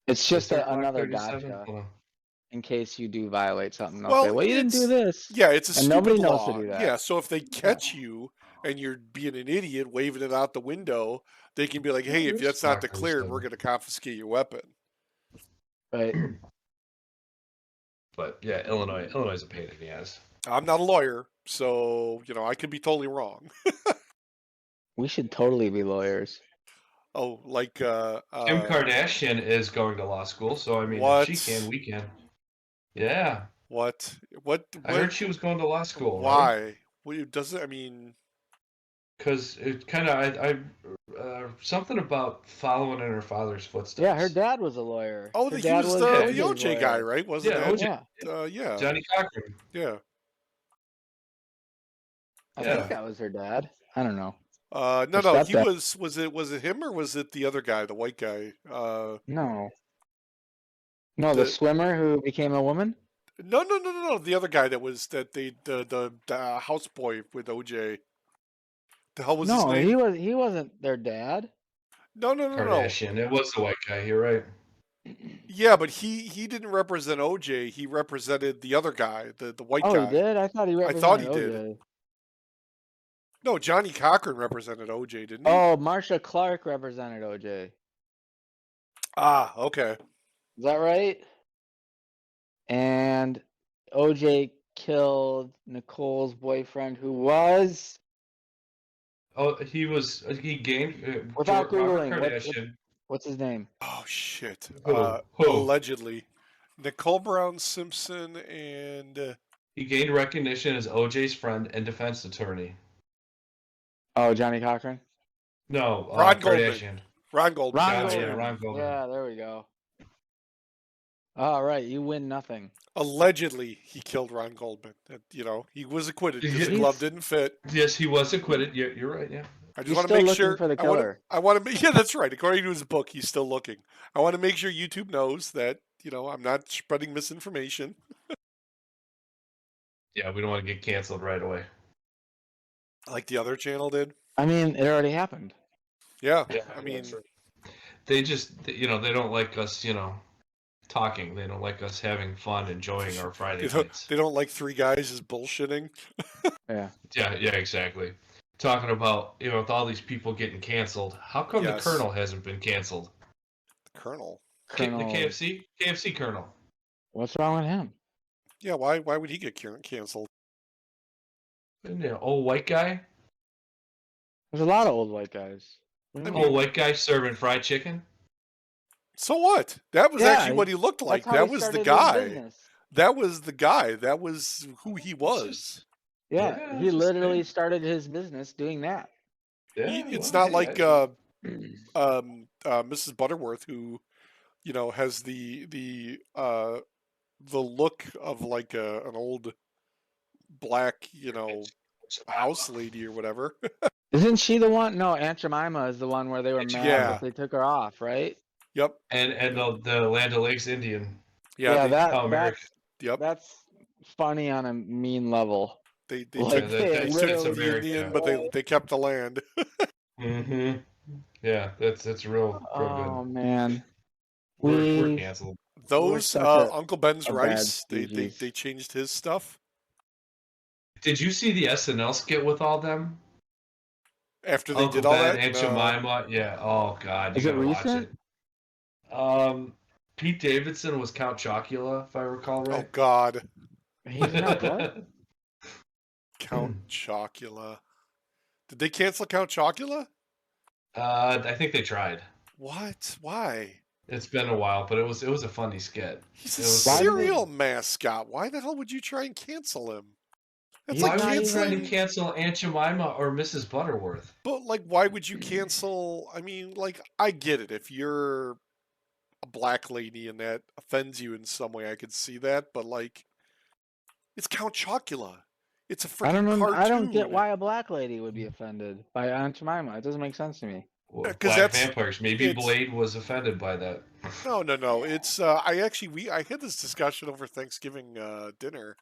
It's Is just there a Glock another 37? gotcha Hold on. in case you do violate something. They'll say, Well, "Well, you didn't do it's this," yeah, it's a and stupid nobody knows to law. do that. Yeah, so if they Yeah, catch you and you're being an idiot waving it out the window, they can be like, Oh, "Hey, if there's that's not Glock declared, we're 37. gonna confiscate your weapon." right. But yeah, Illinois is a pain in the ass. I'm not a lawyer, so I could be totally wrong. We should totally be lawyers. Oh, like Kim Kardashian is going to law school, so I mean, if she can, what? we can. Yeah, What? What? I What? heard she was going to law school, right? Why? What does it? I mean, Because it kind of something about following in her father's Yeah, her footsteps. dad was a lawyer. oh, Her he dad was was the Yeah, OJ's OJ guy, lawyer. right? Wasn't yeah, that? OJ, Yeah, Yeah, Johnny Cochran. yeah, I think Yeah, that was her dad. I don't know. No, Her no. He stepdad. was. Was it him or was it the other guy, the white guy? No, No, the The swimmer who became a woman. no. The other guy that was the houseboy with OJ. The hell was his No, name? he wasn't their dad. No. Kardashian. It was the white guy. You're right. Yeah, but he didn't represent OJ. He represented the other guy, the white Oh, he guy. did. I thought he I thought represented he did. OJ. No, Johnny Cochran represented OJ, didn't he? Oh, Marsha Clark represented OJ. Ah, okay. Is that right? And OJ killed Nicole's boyfriend, who was Oh, he gained without Robert googling. Kardashian. What's his name? Oh shit. Who? Allegedly, Nicole Brown Simpson and He gained recognition as OJ's friend and defense attorney. Oh, Johnny Cochran. No, Ron Goldman. Kardashian. Ron Goldman. Ron That's yeah, Goldman. right. Ron Goldman. Yeah, there we go. All right, you win nothing. Allegedly, he killed Ron Goldman. You know, he was acquitted because the He's- glove didn't fit. Yes, he was acquitted. You're right. Yeah. I just He's want to still make looking sure for the I want killer. to. I want to. Yeah, that's right. According to his book, he's still looking. I want to make sure YouTube knows that I'm not spreading misinformation. Yeah, we don't want to get canceled right away. Like the other channel did. I mean, it already happened. Yeah, Yeah, I mean, they just they don't like us, talking. They don't like us having fun, enjoying our Friday nights. they don't like three guys just bullshitting. Yeah. Yeah, exactly. Talking about with all these people getting canceled. How come Yes. the Colonel hasn't been canceled? Colonel. The KFC Colonel. What's wrong with him? Yeah, why would he get canceled? Old white guy. There's a lot of old white guys. What do you mean? Old white guy serving fried chicken. So what? That was Yeah, actually what he looked like. That's how That he was the started his guy. business. That was the guy. That was who he was. Yeah, Yeah, he just literally saying. started his business doing that. Yeah, It's well, not hey, like I- Mrs. Butterworth who, has the look of like an old black, house lady or whatever. Isn't she the one? No, Aunt Jemima is the one where they were mad Yeah. that they took her off, right? Yep. and the Land O'Lakes Indian. Yeah. Yep. That's funny on a mean level. They Like, took, they they took literally- the Indian, but they kept the land. Mm-hmm. Yeah, that's real Oh good. man, We're canceled. Those such a- Uncle Ben's a bad rice, species. they changed his stuff Did you see the SNL skit with all them? after they Uncle did all Ben, that. Aunt Jemima. Yeah. Oh God, Is you it gotta watch recent? it. Pete Davidson was Count Chocula, if I recall Oh right. God, He's not what? Count Chocula. Did they cancel Count Chocula? I think they tried. What? Why? It's been a while, but it was a funny skit. He's a It was- Why did serial mascot. Why the hell would you try and cancel him? That's He's Why like would you not try canceling. to cancel Aunt Jemima or Mrs. Butterworth? But like, why would you cancel? I mean, like, I get it. If you're a black lady and that offends you in some way, I could see that. But like, it's Count Chocula. It's a freaking I don't know. cartoon. I don't get why a black lady would be offended by Aunt Jemima. It doesn't make sense to me. Well, 'cause black that's- vampires. Maybe it's- Blade was offended by that. No. It's I had this discussion over Thanksgiving dinner.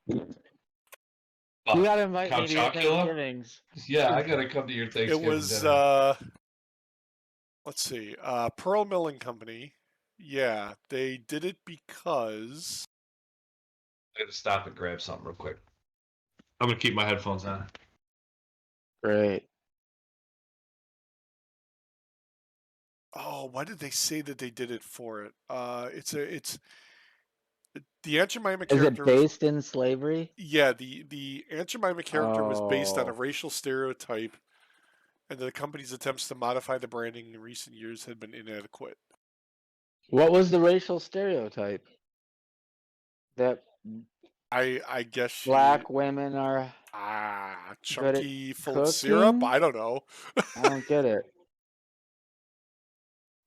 You gotta invite Count me to your Chocula? Thanksgivings. Yeah, I gotta come to your It Thanksgiving was dinner. let's see, Pearl Milling Company. Yeah, they did it because I gotta stop and grab something real quick. I'm gonna keep my headphones on. Great. why did they say that they did it for it? It's the Aunt Jemima Is it character. was- based in slavery? Yeah, the Aunt Jemima character was based on a Oh. racial stereotype, and the company's attempts to modify the branding in recent years had been inadequate. What was the racial stereotype? That I guess she, black women are. chunky, full of syrup. cooking? I don't know. I don't get it.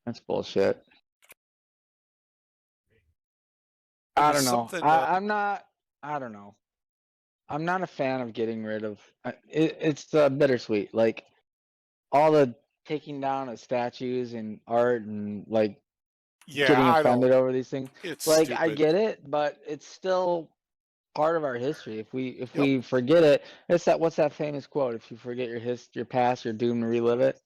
That's bullshit. I was don't know. something, I'm not. I don't know. I'm not a fan of getting rid of. It's bittersweet. Like all the taking down of statues and art and like Yeah, getting I offended don't. over these things. It's Like I stupid. get it, but it's still part of our history. If Yep. we forget it, it's that what's that famous quote? If you forget your past, you're doomed to relive it.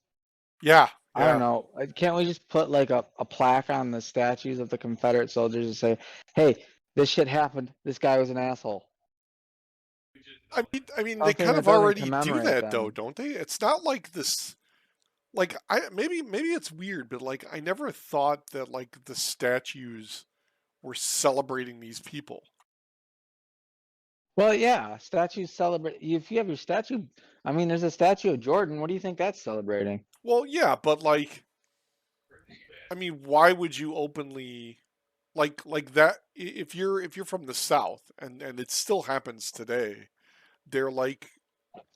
Yeah, I don't yeah. know. Can't we just put like a plaque on the statues of the Confederate soldiers and say, "Hey, this shit happened. This guy was an asshole." I mean, they Something kind that of doesn't already do commemorate that though, them. don't they? It's not like this. Like maybe it's weird, but like I never thought that like the statues were celebrating these people. Well, yeah, statues celebrate. If you have your statue, I mean, there's a statue of Jordan. What do you think that's celebrating? Well, yeah, but like, I mean, why would you openly like that if you're from the South and it still happens today? They're like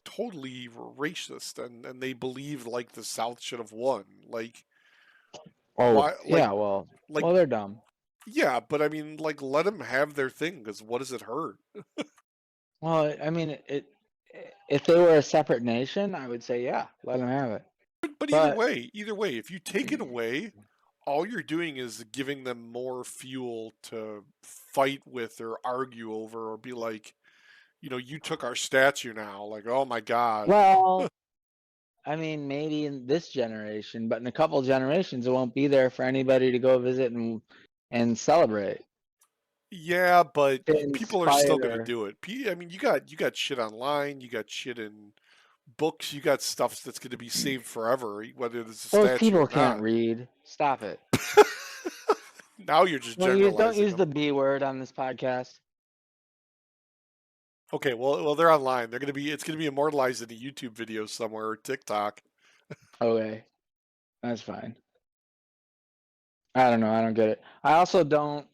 totally racist and they believe like the South should have won. Like Oh, why yeah. Well, like they're dumb. yeah, but I mean like let them have their thing because what does it hurt? Well, I mean, if they were a separate nation, I would say, yeah, let them have it. But But either way, if you take it away, all you're doing is giving them more fuel to fight with or argue over or be like, you took our statue now. Like, oh my God. well, I mean, maybe in this generation, but in a couple generations, it won't be there for anybody to go visit and celebrate. Yeah, but To people are still gonna inspire. do it. I mean, you got shit online, you got shit in books, you got stuff that's gonna be saved forever, whether there's a Those statue people or can't not. read. Stop it. Now you're just Don't generalizing use them. the B word on this podcast. Okay, well they're online. It's gonna be immortalized in a YouTube video somewhere or TikTok. Okay, that's fine. I don't know. I don't get it. I also don't.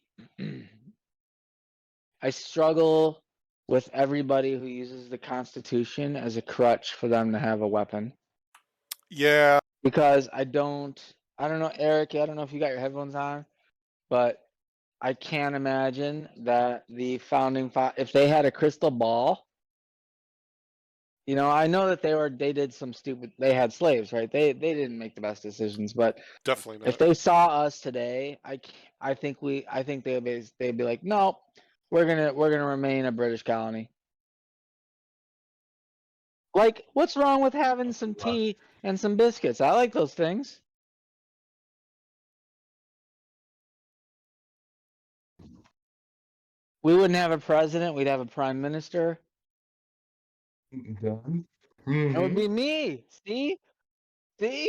I struggle with everybody who uses the Constitution as a crutch for them to have a weapon. Yeah, Because I don't know, Eric, I don't know if you got your headphones on, but I can't imagine that the if they had a crystal ball, I know that they did some stupid, they had slaves, right? They didn't make the best decisions, but definitely if not. they saw us today, I think they'd be like, no, we're gonna remain a British colony. Like, what's wrong with having some tea and some biscuits? I like those things. We wouldn't have a president, we'd have a prime minister. Done. It would be me. See? There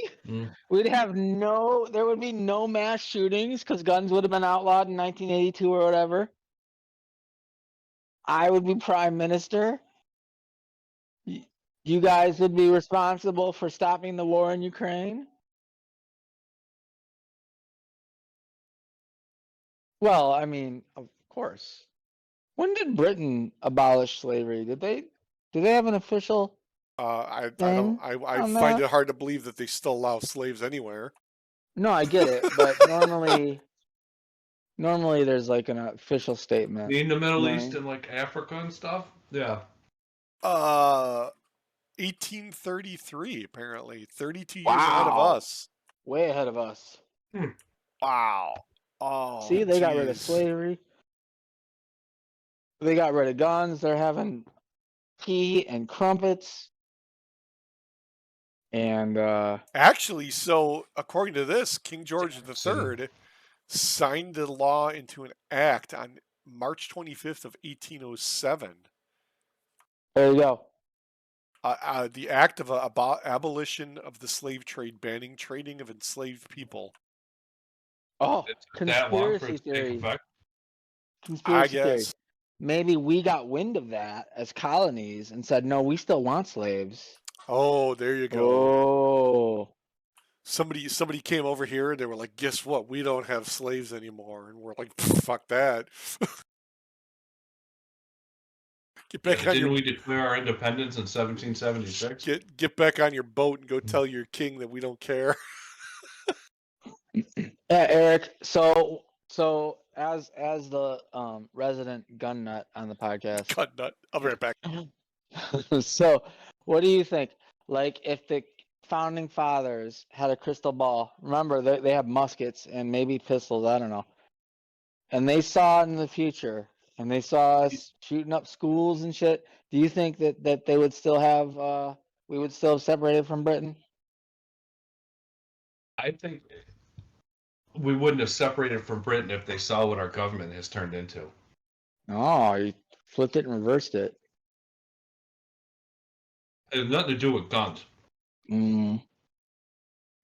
would be no mass shootings because guns would have been outlawed in 1982 or whatever. I would be prime minister. You guys would be responsible for stopping the war in Ukraine. Well, I mean, of course. When did Britain abolish slavery? Did they have an official I don't thing I on find that? it hard to believe that they still allow slaves anywhere. No, I get it, but normally there's like an official statement. In the Middle Right? East and like Africa and stuff. Yeah. Uh 1833 apparently, 32 years ahead of Wow. us. Way ahead of us. Wow. Oh, See, they got rid of jeez. slavery. They got rid of guns. They're having tea and crumpets. And Actually, so according to this, King George Jackson. III signed the law into an act on March 25th of 1807. there you go. The act of abolition of the slave trade, banning trading of enslaved people. Oh, It took that long for conspiracy it to take theory. effect. I Conspiracy theory. guess. Maybe we got wind of that as colonies and said, no, we still want slaves. Oh, there you go. Oh. Somebody came over here and they were like, "Guess what? We don't have slaves anymore." And we're like, "Fuck that." Get Yeah, back on didn't your we declare our independence in 1776? get back on your boat and go tell your king that we don't care. Yeah, Eric. So as the resident gun nut on the podcast, Cut nut. I'll be right back. so what do you think? Like, if the founding fathers had a crystal ball, remember they have muskets and maybe pistols, I don't know. And they saw in the future, and they saw us shooting up schools and shit. Do you think that they would still have we would still have separated from Britain? I think we wouldn't have separated from Britain if they saw what our government has turned into. Oh, you flipped it and reversed it. It has nothing to do with guns. Mm,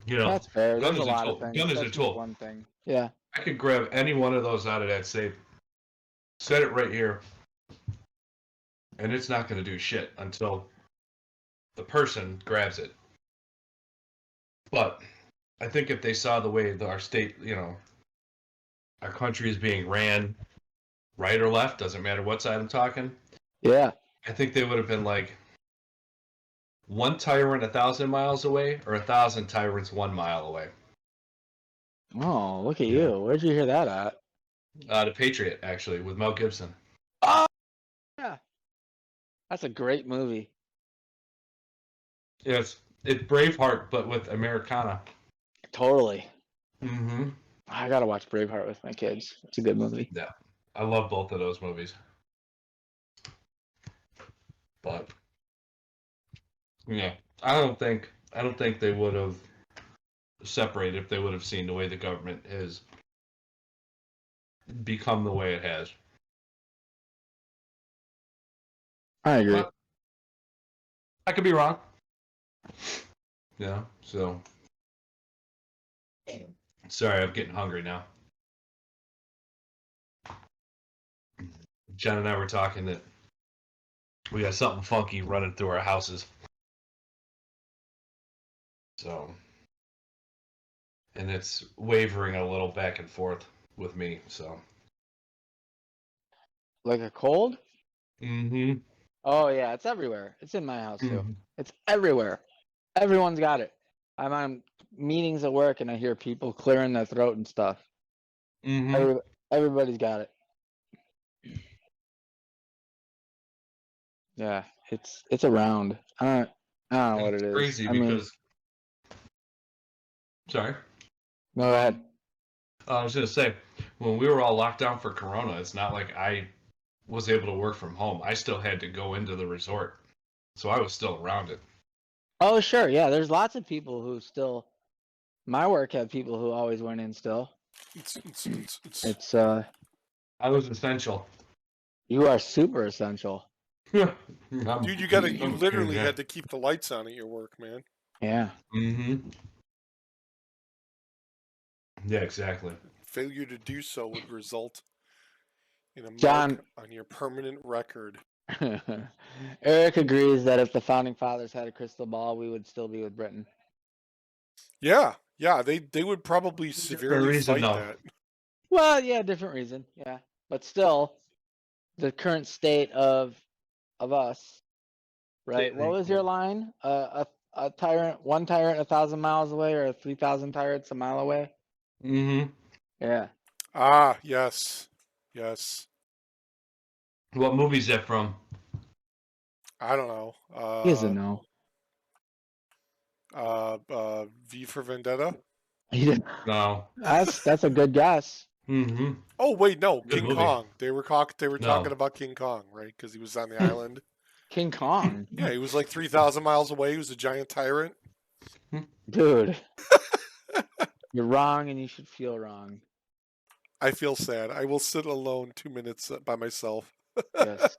You know, that's fair. gun There's a is a lot tool. of things. Gun is a That's just tool. one thing. Yeah. I could grab any one of those out of that safe, set it right here, and it's not going to do shit until the person grabs it. But I think if they saw the way our state, our country is being ran, right or left, doesn't matter what side I'm talking, Yeah. I think they would have been like, one tyrant 1,000 miles away, or 1,000 tyrants 1 mile away. Oh, look at Yeah. you. Where'd you hear that at? The Patriot, actually, with Mel Gibson. Oh, yeah. That's a great movie. Yes, it's Braveheart, but with Americana. Totally. Mm-hmm. I gotta watch Braveheart with my kids. It's a good movie. Yeah, I love both of those movies. But yeah, I don't think they would have separated if they would have seen the way the government has become the way it has. I agree. But I could be wrong. Yeah, so sorry, I'm getting hungry now. Jen and I were talking that we got something funky running through our houses. So, and it's wavering a little back and forth with me, so. Like a cold? Mm-hmm. Oh yeah, it's everywhere. It's in my house too. Mm-hmm. It's everywhere. Everyone's got it. I'm on meetings at work and I hear people clearing their throat and stuff. Mm-hmm. Everybody's got it. Yeah, it's around. I don't know what it It's is. crazy I mean, because. Sorry. go ahead. I was going to say, when we were all locked down for Corona, it's not like I was able to work from home. I still had to go into the resort. So I was still around it. Oh sure, yeah. There's lots of people who still. My work had people who always went in still. It's I was essential. you are super essential. Dude, you literally had to keep the lights on at your work, man. Yeah. Mm-hmm. Yeah, exactly. Failure to do so would result in a John- mark on your permanent record. Eric agrees that if the founding fathers had a crystal ball, we would still be with Britain. Yeah, they would probably severely reason, fight though. that. Well, yeah, different reason. Yeah, but still, the current state of us, right? What was your line? A tyrant, one tyrant 1,000 miles away, or 3,000 tyrants a mile away? Mm-hmm. Yeah. Ah, yes. What movie is that from? I don't know. He doesn't know. V for Vendetta. He didn't. No. That's a good guess. Mm-hmm. Oh wait, no, Good King movie. Kong. They were No. talking about King Kong, right? Because he was on the island. King Kong, Yeah, he was like 3,000 miles away. He was a giant tyrant. dude. You're wrong, and you should feel wrong. I feel sad. I will sit alone 2 minutes by myself. Yes.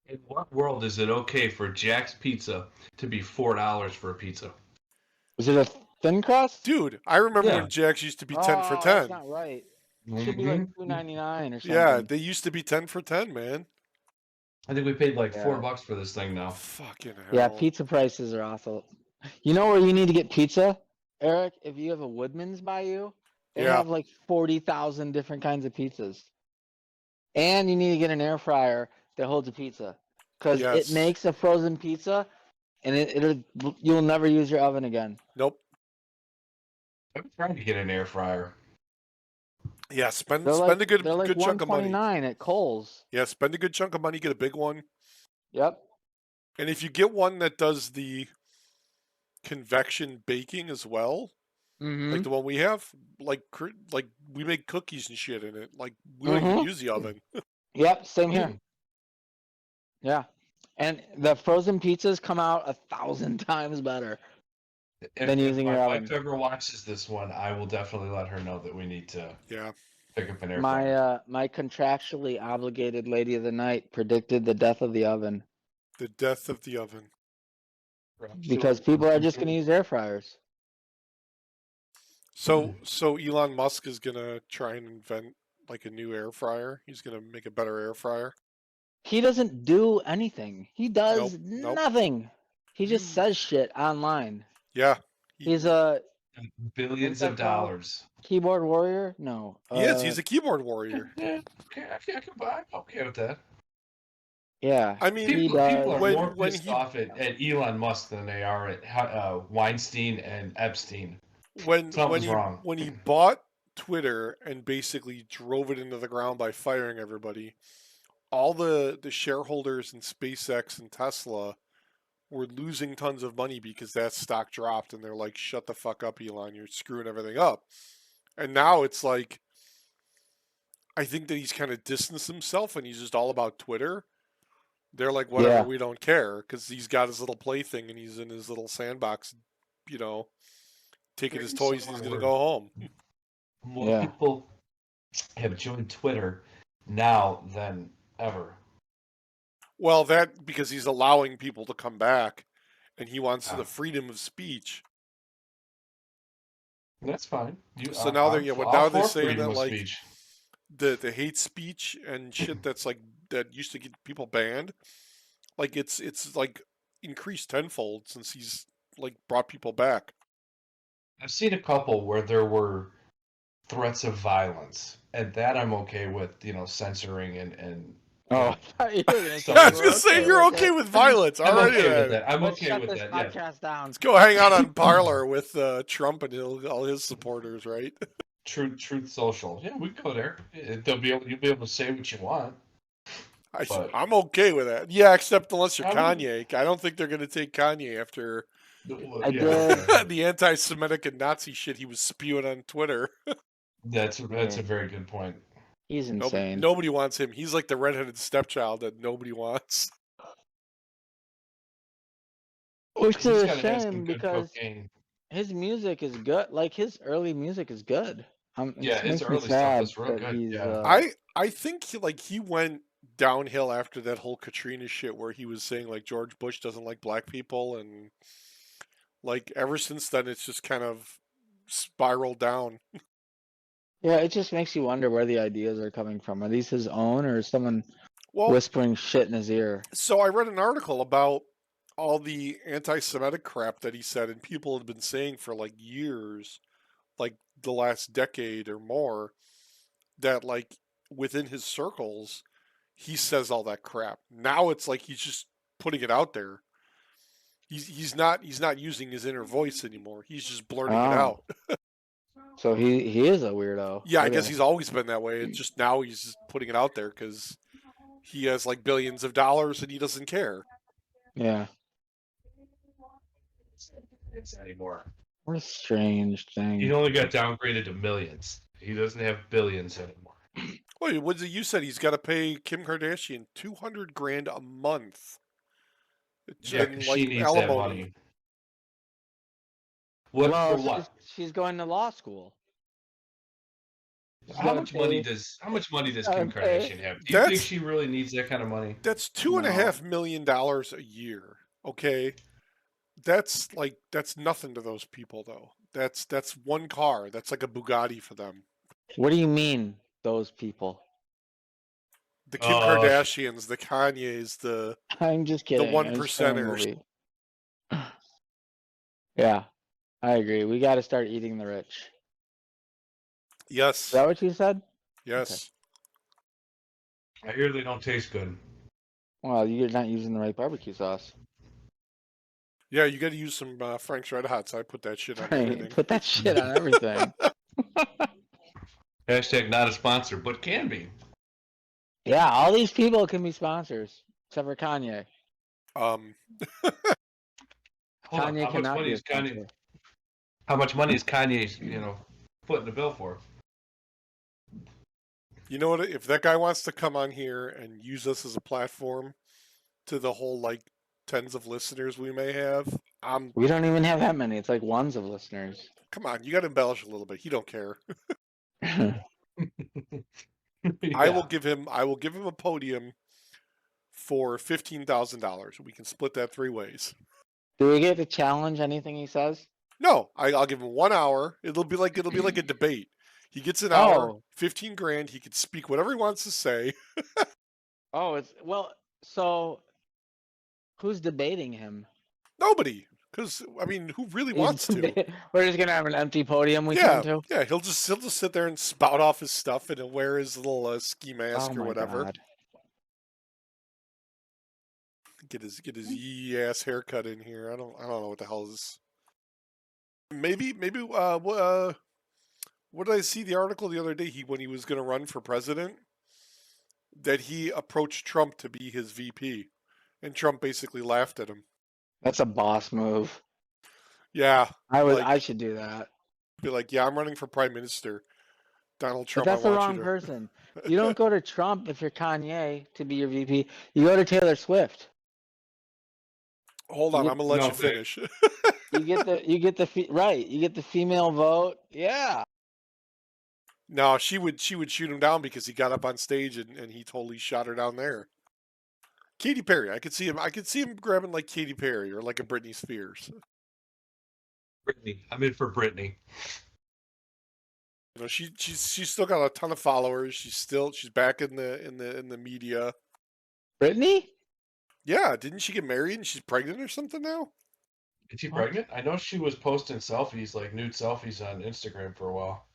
In what world is it okay for Jack's Pizza to be $4 for a pizza? Is it a thin crust? Dude, I remember Yeah. when Jack's used to be 10 for Oh, 10. That's not right. It should be like $2.99 or something. Yeah, they used to be 10 for 10, man. I think we paid like Yeah. $4 for this thing now. Fucking hell. Yeah, pizza prices are awful. You know where you need to get pizza, Eric? If you have a Woodman's by you, they Yeah. have like 40,000 different kinds of pizzas. And you need to get an air fryer that holds a pizza. Because Yes. it makes a frozen pizza, and you'll never use your oven again. Nope. I'm trying to get an air fryer. Yeah, spend They're a good they're like good chunk of money. $129 at Kohl's. Yeah, spend a good chunk of money, get a big one. Yep. And if you get one that does the convection baking as well, Mm-hmm. like the one we have. Like we make cookies and shit in it. Like we don't even Mhm. use the oven. Yep, same here. Yeah. And the frozen pizzas come out 1,000 times better than If using my your wife oven. ever watches this one, I will definitely let her know that we need to Yeah. pick up an air fryer. My contractually obligated lady of the night predicted the death of the oven The death of the oven. because people are just going to use air fryers. So Elon Musk is gonna try and invent like a new air fryer. He's gonna make a better air fryer. He doesn't do anything. He does Nope. nothing. He just You. says shit online. Yeah. He's a Billions what's that of called? dollars. Keyboard warrior? No. He is. He's a keyboard warrior. Yeah, okay, I'm okay with that. Yeah. I mean, He People are does. more when pissed he off at Elon Musk than they are at Weinstein and Epstein. Something's wrong. when he bought Twitter and basically drove it into the ground by firing everybody, all the shareholders in SpaceX and Tesla were losing tons of money because that stock dropped, and they're like, "Shut the fuck up, Elon! You're screwing everything up." And now it's like, I think that he's kind of distanced himself, and he's just all about Twitter. They're like, "Whatever, Yeah. we don't care," because he's got his little plaything and he's in his little sandbox, you know, taking his toys, and he's gonna go home. More Yeah. people have joined Twitter now than ever. Well, that because he's allowing people to come back, and he wants Ah. the freedom of speech. That's fine. So now they're I'm now they're for saying freedom that of like speech. the hate speech and shit that's like that used to get people banned, like it's like increased tenfold since he's like brought people back. I've seen a couple where there were threats of violence, and that I'm okay with, censoring and Oh, I thought you were gonna say I you was were gonna say you're with okay it. with violence. I'm Alrighty okay with then. that. I'm Let's okay shut with this that. Yeah. podcast down. Let's go hang out on Parlor with Trump and all his supporters, right? Truth Social. Yeah, we go there. You'll be able to say what you want. But I'm okay with that. Yeah, except unless you're I would- Kanye. I don't think they're gonna take Kanye after I yeah, did. okay. the anti-Semitic and Nazi shit he was spewing on Twitter. That's a very good point. He's insane. Nobody wants him. He's like the redheaded stepchild that nobody wants. Which He's is a gotta have some shame good because cocaine. his music is good. Like his early music is good. It Yeah, his makes me early stuff sad is real that good. he's. Yeah. I think he went downhill after that whole Katrina shit where he was saying like George Bush doesn't like black people, and like ever since then it's just kind of spiraled down. Yeah, it just makes you wonder where the ideas are coming from. Are these his own, or is someone Well, whispering shit in his ear? so I read an article about all the anti-Semitic crap that he said, and people had been saying for like years, like the last decade or more, that like within his circles, he says all that crap. Now it's like he's just putting it out there. He's not using his inner voice anymore. He's just blurting it Oh, out. so he is a weirdo. Yeah, I guess Okay. he's always been that way. It's just now he's just putting it out there because he has like billions of dollars and he doesn't care. Yeah. It's anymore. What a strange He thing. only got downgraded to millions. He doesn't have billions anymore. Wait, what did you said? He's got to pay Kim Kardashian $200,000 a month. Yeah, And 'cause like she needs that alimony. money. What Well, for? What? she's going to law school. She's How gotta much money pay- does Kim gotta pay. Kardashian have? Do you think That's she really needs that kind of money? that's $2.5 million a year. Okay, that's nothing to those people though. That's one car. That's like a Bugatti for them. What do you mean, those people? The Kim Kardashians, the Kanyes, the I'm just kidding. one I'm just playing a percenters. movie. Yeah, I agree. We got to start eating the rich. Is Yes, that what you said? yes. I hear they don't taste good. Well, you're not using the right barbecue sauce. Yeah, you got to use some Frank's Red Hots. I put that shit on everything. Put that shit on everything. Hashtag not a sponsor, but can be. Yeah, all these people can be sponsors, except for Kanye. Um, Hold on. Kanye How much cannot money be a is Kanye? sponsor. How much money is Kanye's, putting the bill for? You know what? If that guy wants to come on here and use us as a platform to the whole like tens of listeners we may have, We don't even have that many. It's like ones of listeners. come on, you got to embellish a little bit. He don't care. I will Yeah. give him a podium for $15,000. We can split that 3 ways. Do we get to challenge anything he says? No, I'll give him 1 hour. It'll be like a debate. He gets an hour, Oh, 15 grand. He can speak whatever he wants to say. it's well. So who's debating him? Nobody, because I mean, who really wants to? We're just gonna have an empty podium we Yeah, turn to. yeah. He'll just sit there and spout off his stuff and he'll wear his little ski mask Oh or my whatever. god. Get his yee ass haircut in here. I don't know what the hell is. Maybe what did I see the article the other day? When he was going to run for president, that he approached Trump to be his VP, and Trump basically laughed at him. That's a boss move. Yeah, I should do that. be like, yeah, I'm running for prime minister. Donald But Trump, that's I the want wrong you to. person. You don't go to Trump if you're Kanye to be your VP. You go to Taylor Swift. Hold on, You I'm gonna let No, you finish. You get the right. You get the female vote. Yeah. No, she would shoot him down because he got up on stage and he totally shot her down there. Katy Perry, I could see him grabbing like Katy Perry or like a Britney Spears. Britney. I'm in for Britney. You know, she's still got a ton of followers. She's back in the media. Brittany? Yeah, didn't she get married and she's pregnant or something now? Is she What? pregnant? I know she was posting selfies, like nude selfies on Instagram for a while.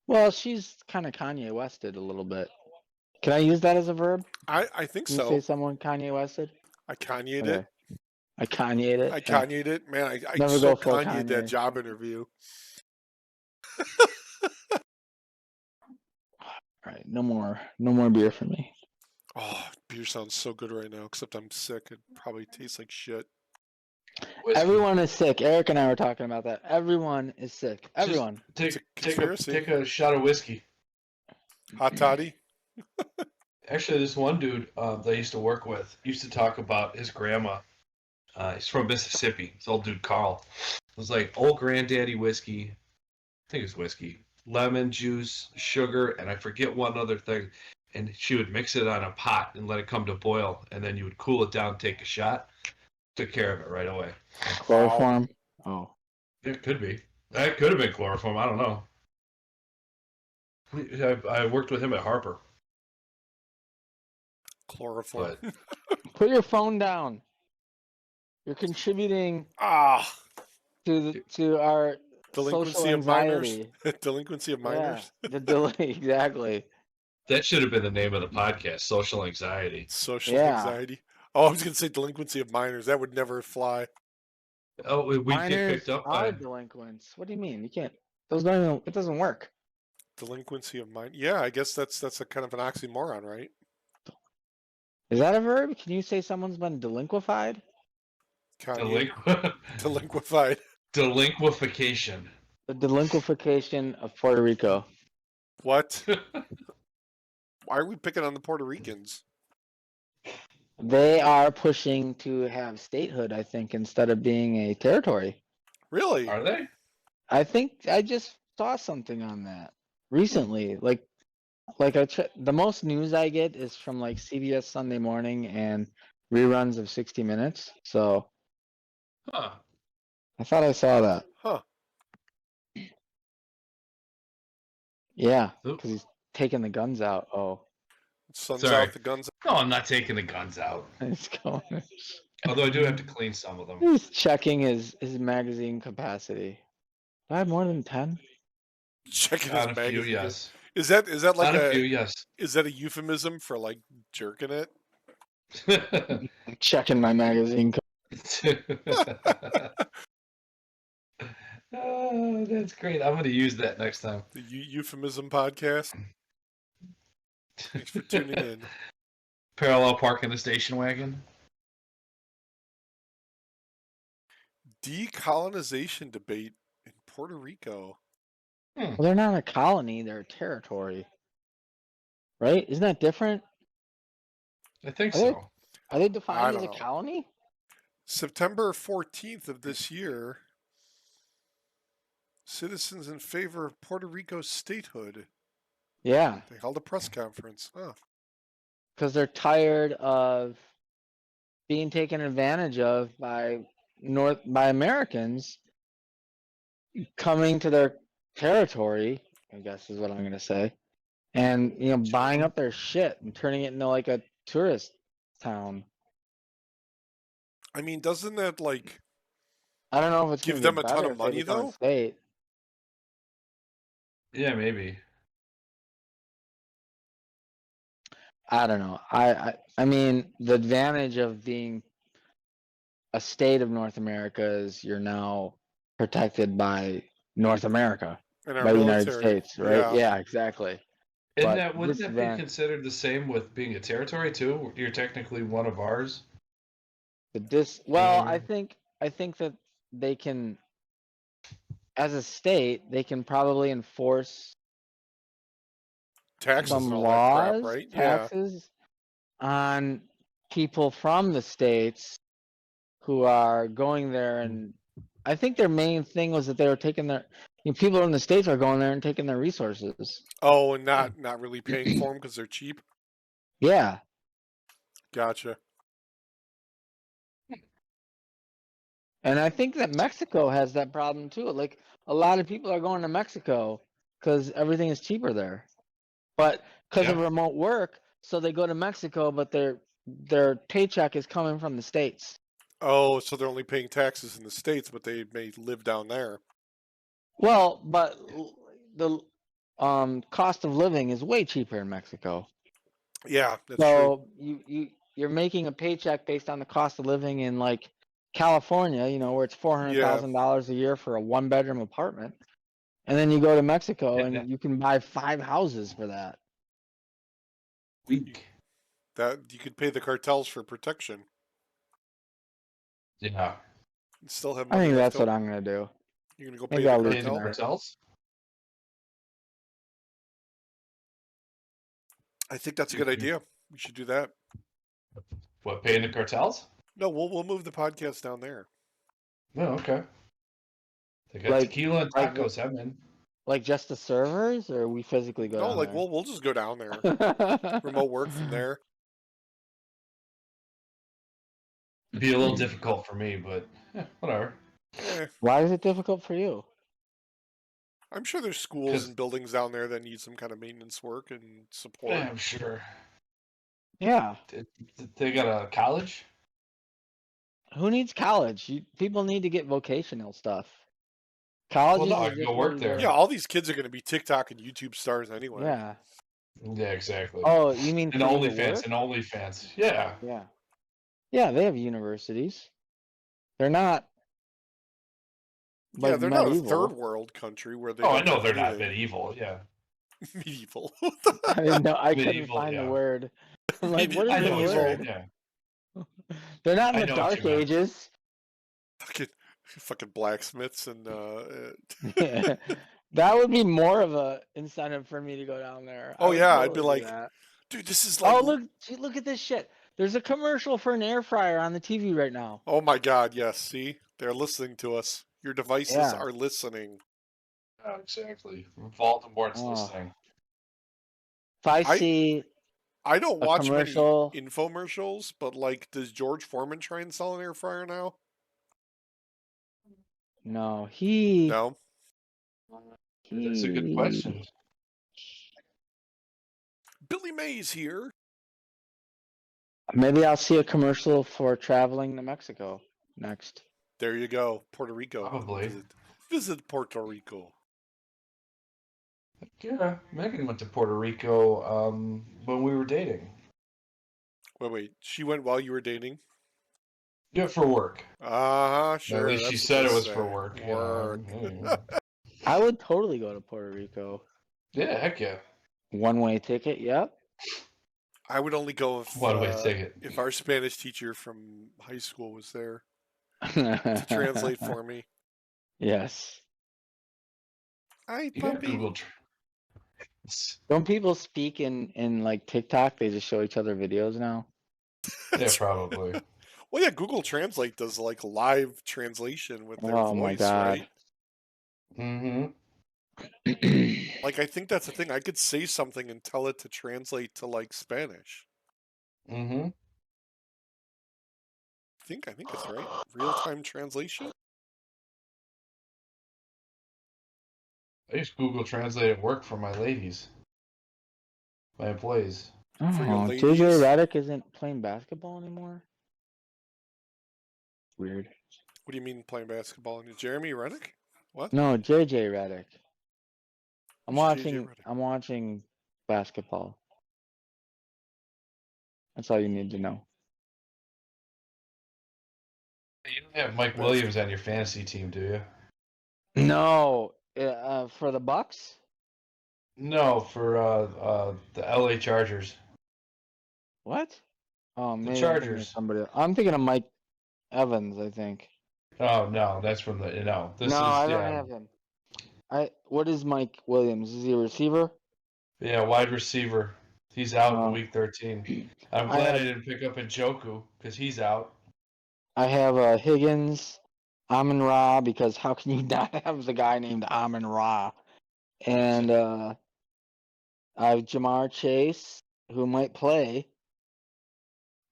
Well, she's kind of Kanye Wested a little bit. Can I use that as a verb? I think Can you say so. someone Kanye Wested? I Kanye'd Okay. it. I Kanye'd it. I Yeah. Kanye'd it. Man, I Never so go full Kanye'd that Kanye. job interview. All right, no more beer for me. Oh, beer sounds so good right now, except I'm sick. It probably tastes like shit. Whiskey. Everyone is sick. Eric and I were talking about that. Everyone is sick. Everyone. It's a Take conspiracy. a shot of whiskey. Hot toddy. Actually, this one dude that I used to work with used to talk about his grandma. He's from Mississippi. This old dude, Carl. It was like old granddaddy whiskey. I think it was whiskey. Lemon juice, sugar, and I forget one other thing. And she would mix it on a pot and let it come to boil. And then you would cool it down, take a shot. Took care of it right away. Chloroform. Oh. It could be. That could have been chloroform. I don't know. I worked with him at Harper. Chloroform. But Put your phone down. You're contributing Ah, to our delinquency social of minors. anxiety. Delinquency of minors. Yeah, the delay exactly. that should have been the name of the podcast, Social Anxiety. Social Yeah. anxiety. Oh, I was gonna say delinquency of minors. That would never fly. Oh, we get Minors picked up are by. delinquents. What do you mean? You can't. Those don't even. It doesn't work. Delinquency of mind. Yeah, I guess that's a kind of an oxymoron, right? Is that a verb? Can you say someone's been delinquified? Kanye. Delinquified. Delinquification. The delinquification of Puerto Rico. What? Why are we picking on the Puerto Ricans? They are pushing to have statehood, I think, instead of being a territory. Really? Are they? I think I just saw something on that recently. Like the most news I get is from like CBS Sunday Morning and reruns of 60 Minutes. So Huh. I thought I saw that. Huh. Yeah, Oop. because he's taking the guns out. Oh, Sun's Sorry. out, the guns. No, I'm not taking the guns out. he's going. Although I do have to clean some of them. He's checking his magazine capacity. Do I have more than 10? Checking his On a few, magazine. yes. Is that like On a few, yes. is that a euphemism for like jerking it? Checking my magazine. Oh, that's great. I'm going to use that next time. The euphemism podcast. Thanks for tuning in. Parallel park in the station wagon. Decolonization debate in Puerto Rico. Well, they're not a colony; they're a territory, right? Isn't that different? I think Are they, so. are they I defined as don't a know. colony? September 14th of this year, citizens in favor of Puerto Rico's statehood. Yeah, They held a press conference. Huh. because they're tired of being taken advantage of by Americans coming to their territory, I guess is what I'm gonna say, and buying up their shit and turning it into like a tourist town. I mean, doesn't that like I don't know if it's give gonna them get a ton better of if they money become a though? state. Yeah, maybe. I don't know. I mean, the advantage of being a state of North America is you're now protected by North America, In our by the United military. States, right? Yeah. Yeah, exactly. But Wouldn't that be considered the same with being a territory too? You're technically one of ours. well, I mean? I think that they can, as a state, they can probably enforce Taxes and some all that crap, laws, right? Yeah. taxes on people from the states who are going there, and I think their main thing was that they were taking their people in the states are going there and taking their resources. Oh, and not really paying for them because they're cheap. Yeah, Gotcha. and I think that Mexico has that problem too. Like a lot of people are going to Mexico because everything is cheaper there, but because of Yeah. remote work, so they go to Mexico, but their paycheck is coming from the states. Oh, so they're only paying taxes in the States, but they may live down there. Well, but the cost of living is way cheaper in Mexico. Yeah, that's true. So you're making a paycheck based on the cost of living in like California, where it's $400,000 a year for a 1-bedroom apartment, and then you go to Mexico And and you can buy 5 houses for that. week. That you could pay the cartels for protection Yeah. and still have I money think left that's what over. I'm gonna do. You're gonna go pay Maybe the I'll leave Pay the cartel? tonight. cartels? I think that's a good idea. We should do that. What, paying the cartels? No, we'll move the podcast down there. No, okay. They got Like- tequila and like- tacos, man. Like just the servers, or we physically go No, down like there? we'll just go down there. Remote work from there. It'd be a little difficult for me, but whatever. Why is it difficult for you? I'm sure there's schools 'Cause- and buildings down there that need some kind of maintenance work and support. Yeah, I'm sure. Yeah. They got a college? Who needs college? People need to get vocational stuff. Colleges no, are I can just go work where you there. go. Yeah, all these kids are going to be TikTok and YouTube stars anyway. Yeah. Yeah, exactly. Oh, you mean And for you to OnlyFans, work? and OnlyFans. Yeah. Yeah. Yeah, they have universities. They're not. Yeah, Like they're not a medieval. third world country where they Oh, I don't know have they're not anything. medieval. Yeah. Medieval. I didn't know. I couldn't Medieval, find the yeah. word. I'm like, what I is the know what you word? mean. Yeah. They're not in I the know what Dark you meant. Ages. fucking blacksmiths and Yeah. That would be more of a incentive for me to go down there. I oh would yeah, I'd be totally do like, that. dude, this is like, Oh look at this shit. There's a commercial for an air fryer on the TV right now. oh my god, yes. See, they're listening to us. Your devices Yeah. are listening. Oh, exactly. Voldemort's Oh. listening. If I see I don't a watch commercial, many infomercials, but like, does George Foreman try and sell an air fryer now? no, No. That's a good question. Billy Mays here. Maybe I'll see a commercial for traveling to Mexico next. There you go, Puerto Rico. Probably. Visit Puerto Rico. Yeah, Megan went to Puerto Rico when we were dating. Wait. She went while you were dating? Yeah, for work. Sure. At least she that's what said they it was say. for work. Work. I would totally go to Puerto Rico. Yeah, heck yeah. One-way ticket, yep. I would only go if One-way ticket. if our Spanish teacher from high school was there. to translate for me. Yes. Hi, You got puppy. Google. Don't people speak in like TikTok? They just show each other videos now. Yeah, probably. Well, yeah, Google Translate does like live translation with their Oh my voice, god. right? Mm-hmm. Like, I think that's the thing. I could say something and tell it to translate to like Spanish. Mm-hmm. I think it's right. Real-time translation. I use Google Translate at work for my ladies, my employees. For your Oh, JJ ladies? Redick isn't playing basketball anymore. Weird. What do you mean playing basketball? And Jeremy Rennick? What? No, JJ Redick. I'm Who's JJ watching. Redick? I'm watching basketball. That's all you need to know. You don't have Mike Williams on your fantasy team, do you? No, for the Bucks. No, for the LA Chargers. What? Oh, The maybe I'm thinking of Chargers. somebody else. I'm thinking of Mike Evans. I think. Oh no, that's from the This No, is I don't have him. What is Mike Williams? Is he a receiver? yeah, wide receiver. He's out in Oh. week 13. I'm glad I didn't pick up Njoku because he's out. I have Higgins, Amon Ra, because how can you not have the guy named Amon Ra? And I have Jamar Chase, who might play,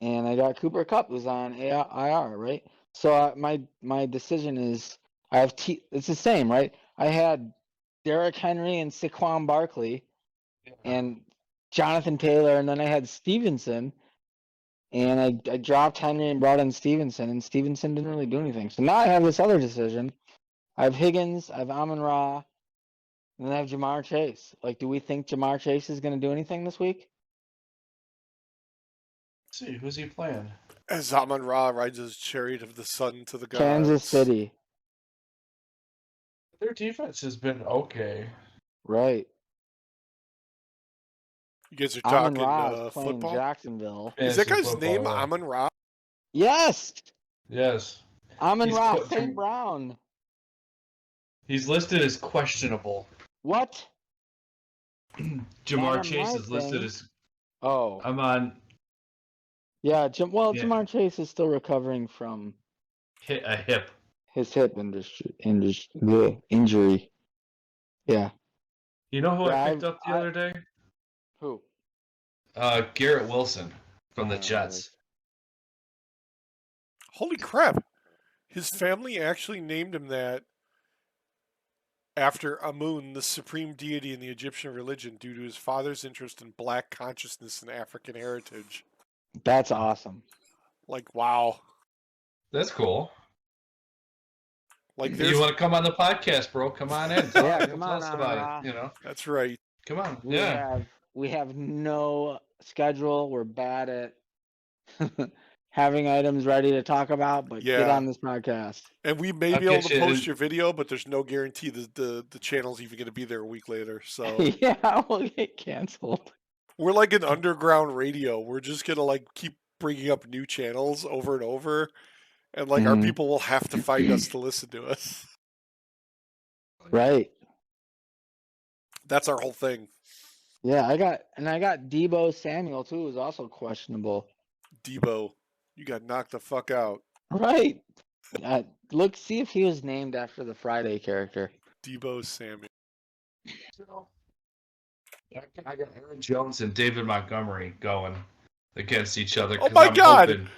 and I got Cooper Kupp, who's on IR, right? So my decision is I have it's the same, right? I had Derrick Henry and Saquon Barkley, and Jonathan Taylor, and then I had Stevenson. And I dropped Henry and brought in Stevenson, and Stevenson didn't really do anything. So now I have this other decision. I have Higgins, I have Amon Ra, and then I have Jamar Chase. Like, do we think Jamar Chase is going to do anything this week? Let's see, who's he playing? As Amon Ra rides his chariot of the sun to the gods. Kansas City. Their defense has been okay. Right. You guys are Amon talking Ra is playing football? Jacksonville. Is that Fantasy guy's football, name yeah. Amon Ra? Yes! Yes. Amon He's Ra St. Brown. He's listed as questionable. What? Jamar on Chase my is listed thing. as. Oh. I'm on Yeah, Yeah. Jamar Chase is still recovering from a hip. his hip injury. Yeah. You know who Yeah, I picked up the other day? Who? Garrett Wilson from the Oh, Jets. Holy crap. His family actually named him that after Amun, the supreme deity in the Egyptian religion, due to his father's interest in black consciousness and African heritage. That's awesome. Like, wow. That's cool. Like, You there's. want to come on the podcast, bro? Come on in. Yeah, Tell come on, us Amon about Ra. it. You know, That's right. come on. We Yeah. have no schedule. We're bad at having items ready to talk about, but get Yeah. on this podcast. And we may I'll be able get to you post in- your video, but there's no guarantee that the channel's even going to be there a week later. So Yeah, we'll get canceled. we're like an underground radio. We're just going to like keep bringing up new channels over and over. And like our Mhm. people will have to find us to listen to us. Right. That's our whole thing. Yeah, I got Debo Samuel too, who's also questionable. Debo, you got knocked the fuck out. Right. See if he was named after the Friday character. Debo Samuel. I got Aaron Jones and David Montgomery going against each other. Oh 'cause my I'm God! hoping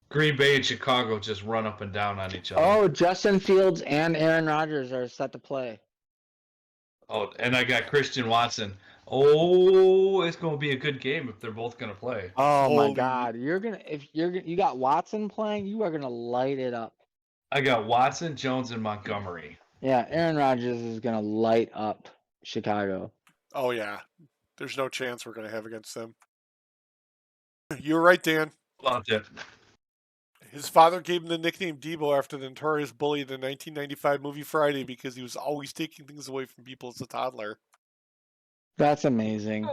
Green Bay and Chicago just run up and down on each other. Oh, Justin Fields and Aaron Rodgers are set to play. Oh, and I got Christian Watson. Oh, it's going to be a good game if they're both going to play. Oh my Holy- God! You got Watson playing, you are gonna light it up. I got Watson, Jones, and Montgomery. Yeah, Aaron Rodgers is gonna light up Chicago. Oh yeah. There's no chance we're going to have against them. You're right, Dan. Loved it. His father gave him the nickname Debo after the notorious bully in the 1995 movie Friday because he was always taking things away from people as a toddler. That's amazing.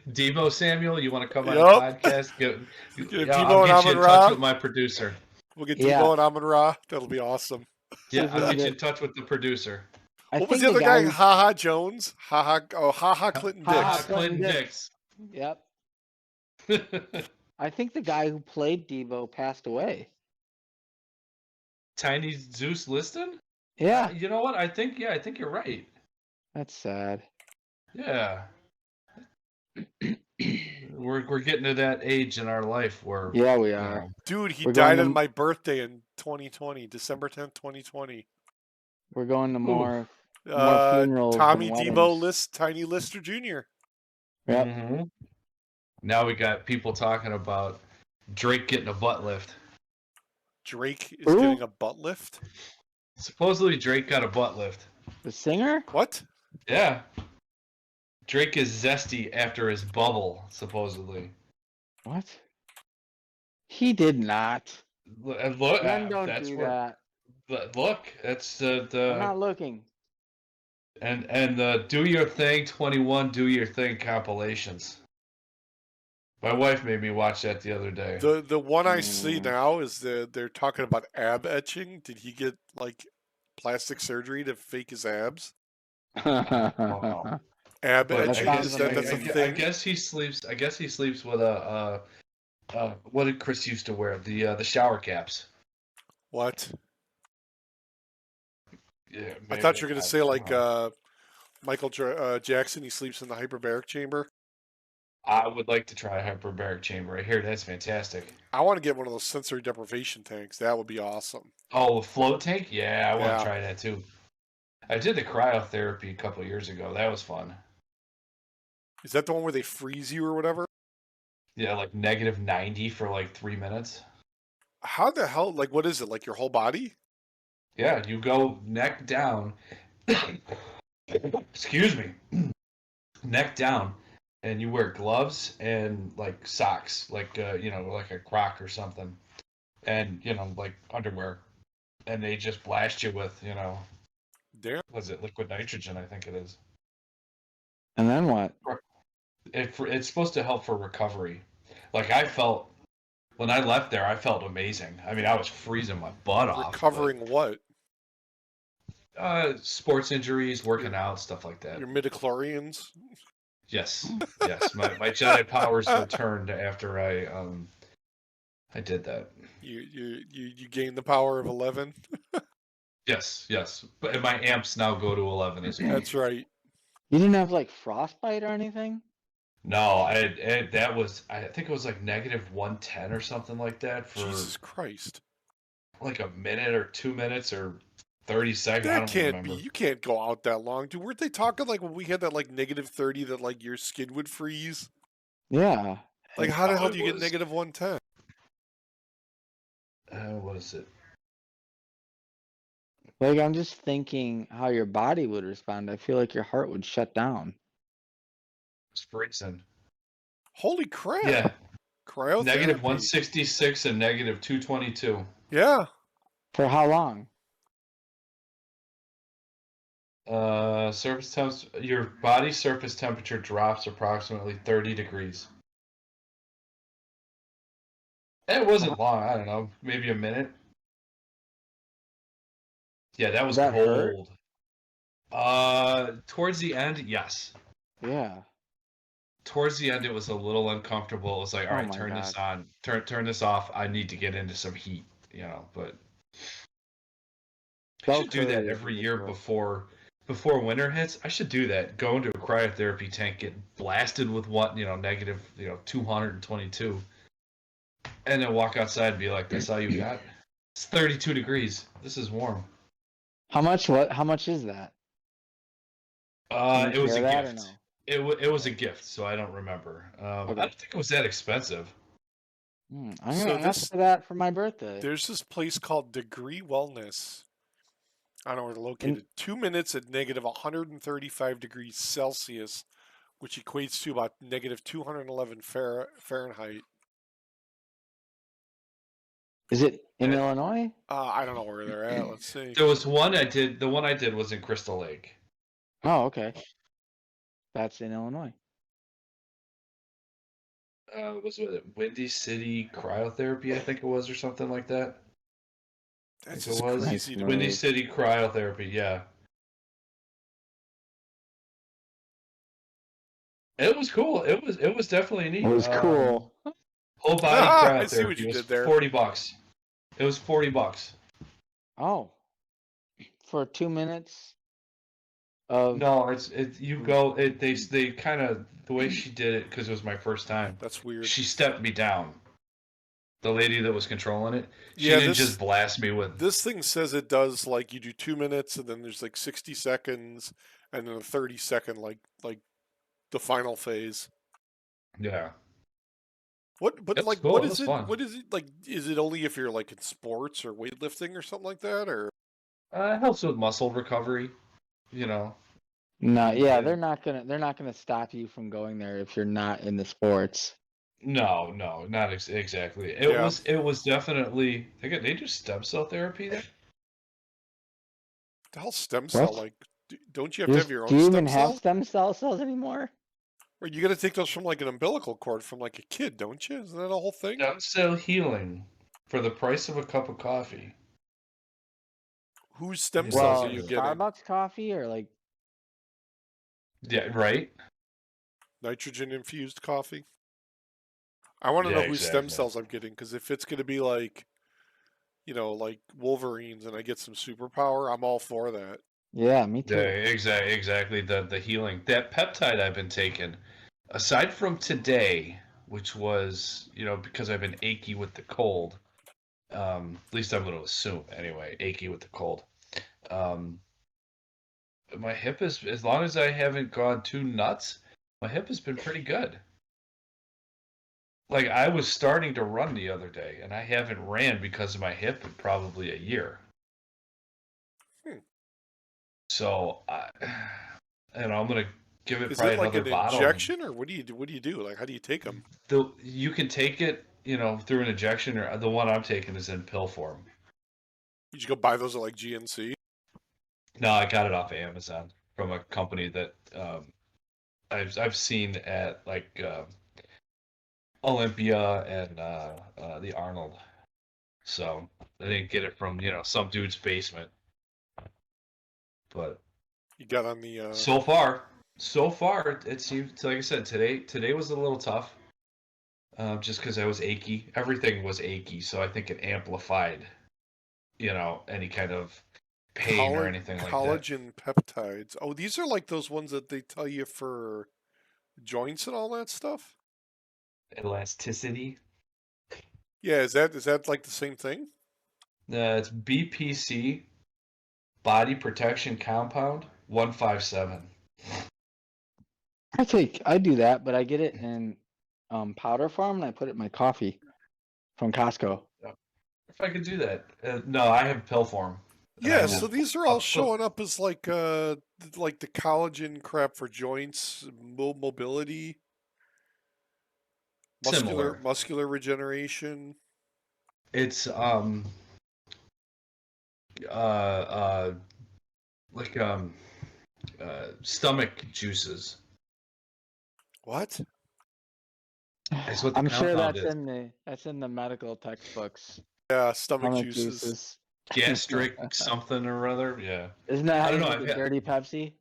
Debo Samuel, you want to come on Yup. the podcast? Debo I'll and get you Amon in Ra? touch with my producer. We'll get Yeah. Debo and Amon Ra. That'll be awesome. Yeah, if we I'll can get you get- in touch with the producer. I What was think the other guy? who- Haha Jones. Haha Clinton Ha-ha Dix. Clinton Clinton Dix. Yep. I think the guy who played Debo passed away. Tiny Zeus Liston? Yeah, You know what? I think you're right. that's sad. Yeah. We're getting to that age in our life where Yeah, we you are. know, Dude, he We're going died to- on my birthday in 2020, December 10th, 2020. We're going to more Uh, funerals Tommy than Debo weddings. List, Tiny Lister Jr. Yep. mhm. Now we got people talking about Drake getting a butt lift. Drake is Who? getting a butt lift. Supposedly Drake got a butt lift. The singer? What? Yeah. Drake is zesty after his bubble, supposedly. What? He did not. Look, Men don't that's do where. that. Look, that's I'm the not looking. and the Do Your Thing 21 Do Your Thing compilations. My wife made me watch that the other day. The one I see Mm. now is they're talking about ab etching. Did he get like plastic surgery to fake his abs? Wow. Ab But That etching sounds is that's a amazing. I thing. guess he sleeps. I guess he sleeps with a. What did Chris used to wear? The shower caps. What? Yeah, I thought you were maybe. gonna say like Michael Jackson. He sleeps in the hyperbaric chamber. I would like to try a hyperbaric chamber. I hear that's fantastic. I want to get one of those sensory deprivation tanks. That would be awesome. Oh, a float tank? Yeah, I want Yeah. to try that too. I did the cryotherapy a couple years ago. That was fun. Is that the one where they freeze you or whatever? Yeah, like -90 for like 3 minutes. How the hell? Like, what is it? Like your whole body? Yeah, you go neck down. Excuse me. Neck down, and you wear gloves and like socks, like like a Croc or something, and like underwear, and they just blast you with Damn. was it liquid nitrogen? I think it is. And then what? It's supposed to help for recovery. Like I felt when I left there, I felt amazing. I mean, I was freezing my butt off. Recovering what? Sports injuries, working out, stuff like that. Your midichlorians? Yes, yes. My Jedi powers returned after I did that. You gain the power of 11. Yes, yes. But my amps now go to 11 as well. That's right. You didn't have like frostbite or anything? No, that was I think it was like -110 or something like that for Jesus Christ. like a minute or 2 minutes or 30 seconds. I That don't can't remember. be. You can't go out that long. Dude, weren't they talking like when we had that like -30 that like your skin would freeze? Yeah. Like how the Oh, hell it do you was- get -110? What is it? Like I'm just thinking how your body would respond. I feel like your heart would shut down. It's freezing. Holy crap. Yeah, Cryotherapy. -166 and -222. Yeah. For how long? Surface temps. Your body surface temperature drops approximately 30 degrees. It wasn't long. I don't know, maybe a minute. Yeah, that was That hurt? cold. Towards the end, yes. Yeah. Towards the end, it was a little uncomfortable. It was like, all Oh right, my turn this God. on, turn this off. I need to get into some heat, But I Bell should do that Curry is every year ridiculous. before winter hits. I should do that. Go into a cryotherapy tank, get blasted with what negative 222, and then walk outside and be like, "That's all you got." It's 32 degrees. This is warm. How much is that? Can It you was a share that or gift. no? It was a gift, so I don't remember. I Okay. don't think it was that expensive. I'm So gonna ask for that for my birthday. There's this place called Degree Wellness. I don't know where they're located. 2 minutes at -135 degrees Celsius, which equates to about -211 Fahrenheit. Is it in Yeah. Illinois? I don't know where they're at. Let's see. There was one I did. The one I did was in Crystal Lake. Oh, okay. That's in Illinois. Was it Windy City Cryotherapy? I think it was, or something like that. That's If it just was crazy to Nice me. Windy move. City cryotherapy, yeah. It was cool. It was definitely It neat. was cool. Whole body I see what cryotherapy you was did there. $40. It was $40. Oh, for 2 minutes of No, you go they kind of the way she did it because it was my first time. That's weird. She stepped me down. The lady that was controlling it, she Yeah, didn't just blast me with. this thing says it does like you do 2 minutes and then there's like 60 seconds and then a 30-second like the final phase. Yeah, What but it was like cool. It was fun. what is it like is it only if you're like in sports or weightlifting or something like that or It helps with muscle recovery. You know. no, yeah, And- they're not gonna stop you from going there if you're not in the sports. No, not exactly. Yeah. It was definitely they do stem cell therapy there. the hell stem cell What? like don't you have to have your Do own you stem even have cells? stem cells anymore? Or you got to take those from like an umbilical cord from like a kid, don't you? Isn't that a whole thing? Stem cell healing for the price of a cup of coffee. Whose stem Yeah, cells Well, are you exactly. getting? Starbucks coffee or like Yeah, right. Nitrogen infused coffee? I want to Yeah, know whose stem exactly. cells I'm getting because if it's going to be like, like Wolverines and I get some superpower, I'm all for that. yeah, me too. Yeah, exactly. The healing that peptide I've been taking, aside from today, which was because I've been achy with the cold. At least I'm going to assume anyway, achy with the cold. My hip is, as long as I haven't gone too nuts, my hip has been pretty good. Like I was starting to run the other day, and I haven't ran because of my hip in probably a year. So, I'm gonna give it Is probably it like another an bottle. injection or what do you do? What do you do? Like how do you take them? You can take it, through an injection, or the one I'm taking is in pill form. You just go buy those at like GNC? No, I got it off of Amazon from a company that I've seen at like Olympia and the Arnold. So I didn't get it from some dude's basement. But You got on the so far it seems like I said today was a little tough. Just because I was achy, everything was achy, so I think it amplified, any kind of pain or anything like that. collagen peptides. Oh, these are like those ones that they tell you for joints and all that stuff? Elasticity. Yeah, is that like the same thing? It's BPC, Body Protection Compound 157. I do that, but I get it in powder form and I put it in my coffee from Costco. If I could do that, no, I have pill form. Yeah, so these are all I'll showing up as like the collagen crap for joints, mobility, Similar. muscular regeneration. It's uh uh like stomach juices. What? That's what the I'm sure compound that's is. that's in the medical textbooks. Yeah, stomach Stomach juices. Gastric something or other. Yeah. Isn't that how I don't you know. make a dirty Pepsi?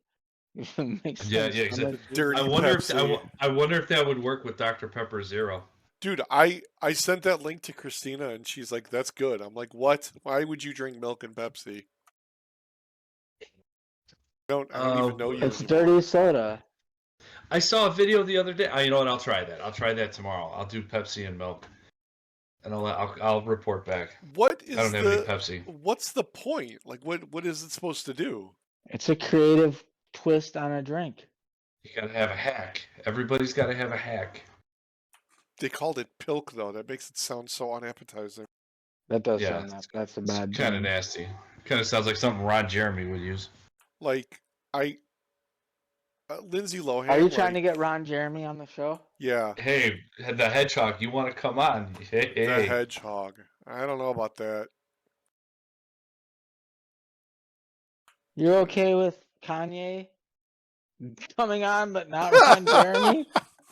Make Yeah, some yeah, exactly. stomach juice. Dirty I wonder Pepsi. I wonder if that would work with Dr. Pepper Zero. Dude, I sent that link to Christina and she's like, "That's good." I'm like, "What? Why would you drink milk and Pepsi?" I don't even know you It's anymore. dirty soda. I saw a video the other day. You know what? I'll try that. I'll try that tomorrow. I'll do Pepsi and milk, and I'll report back. What I don't is have any Pepsi. what's the point? Like what is it supposed to do? It's a creative twist on a drink. You gotta have a hack. Everybody's gotta have a hack. They called it pilk though. That makes it sound so unappetizing. That does Yeah, sound that's a bad kind of thing. nasty. Kind of sounds like something Ron Jeremy would use. Like I Lindsay Lohan. Are you trying to get Ron Jeremy on the show? Yeah, Hey, the hedgehog, you want to come on? Hey, the hedgehog. I don't know about that. You're okay with Kanye coming on, but not Ron Jeremy?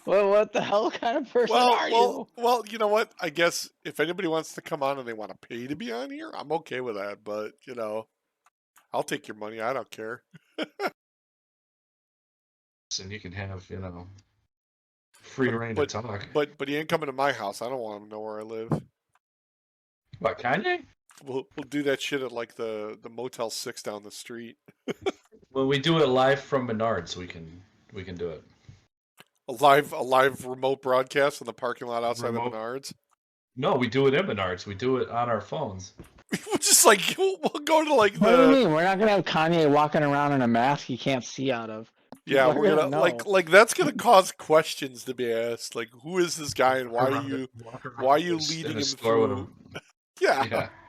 Well, what the hell kind of person are you? Well, you know what? I guess if anybody wants to come on and they want to pay to be on here, I'm okay with that. But you know, I'll take your money. I don't care. And you can have, free reign to talk. But he ain't coming to my house. I don't want him to know where I live. What, Kanye? We'll do that shit at like the Motel 6 down the street. When we do it live from Menards, we can do it. A live remote broadcast in the parking lot outside of Menards. No, we do it in Menards. We do it on our phones. We'll just like we'll go to like What do you mean? We're not gonna have Kanye walking around in a mask you can't see out of. Yeah, People we're are gonna know. like that's gonna cause questions to be asked. Like, who is this guy and why are you leading him through? Yeah. Yeah.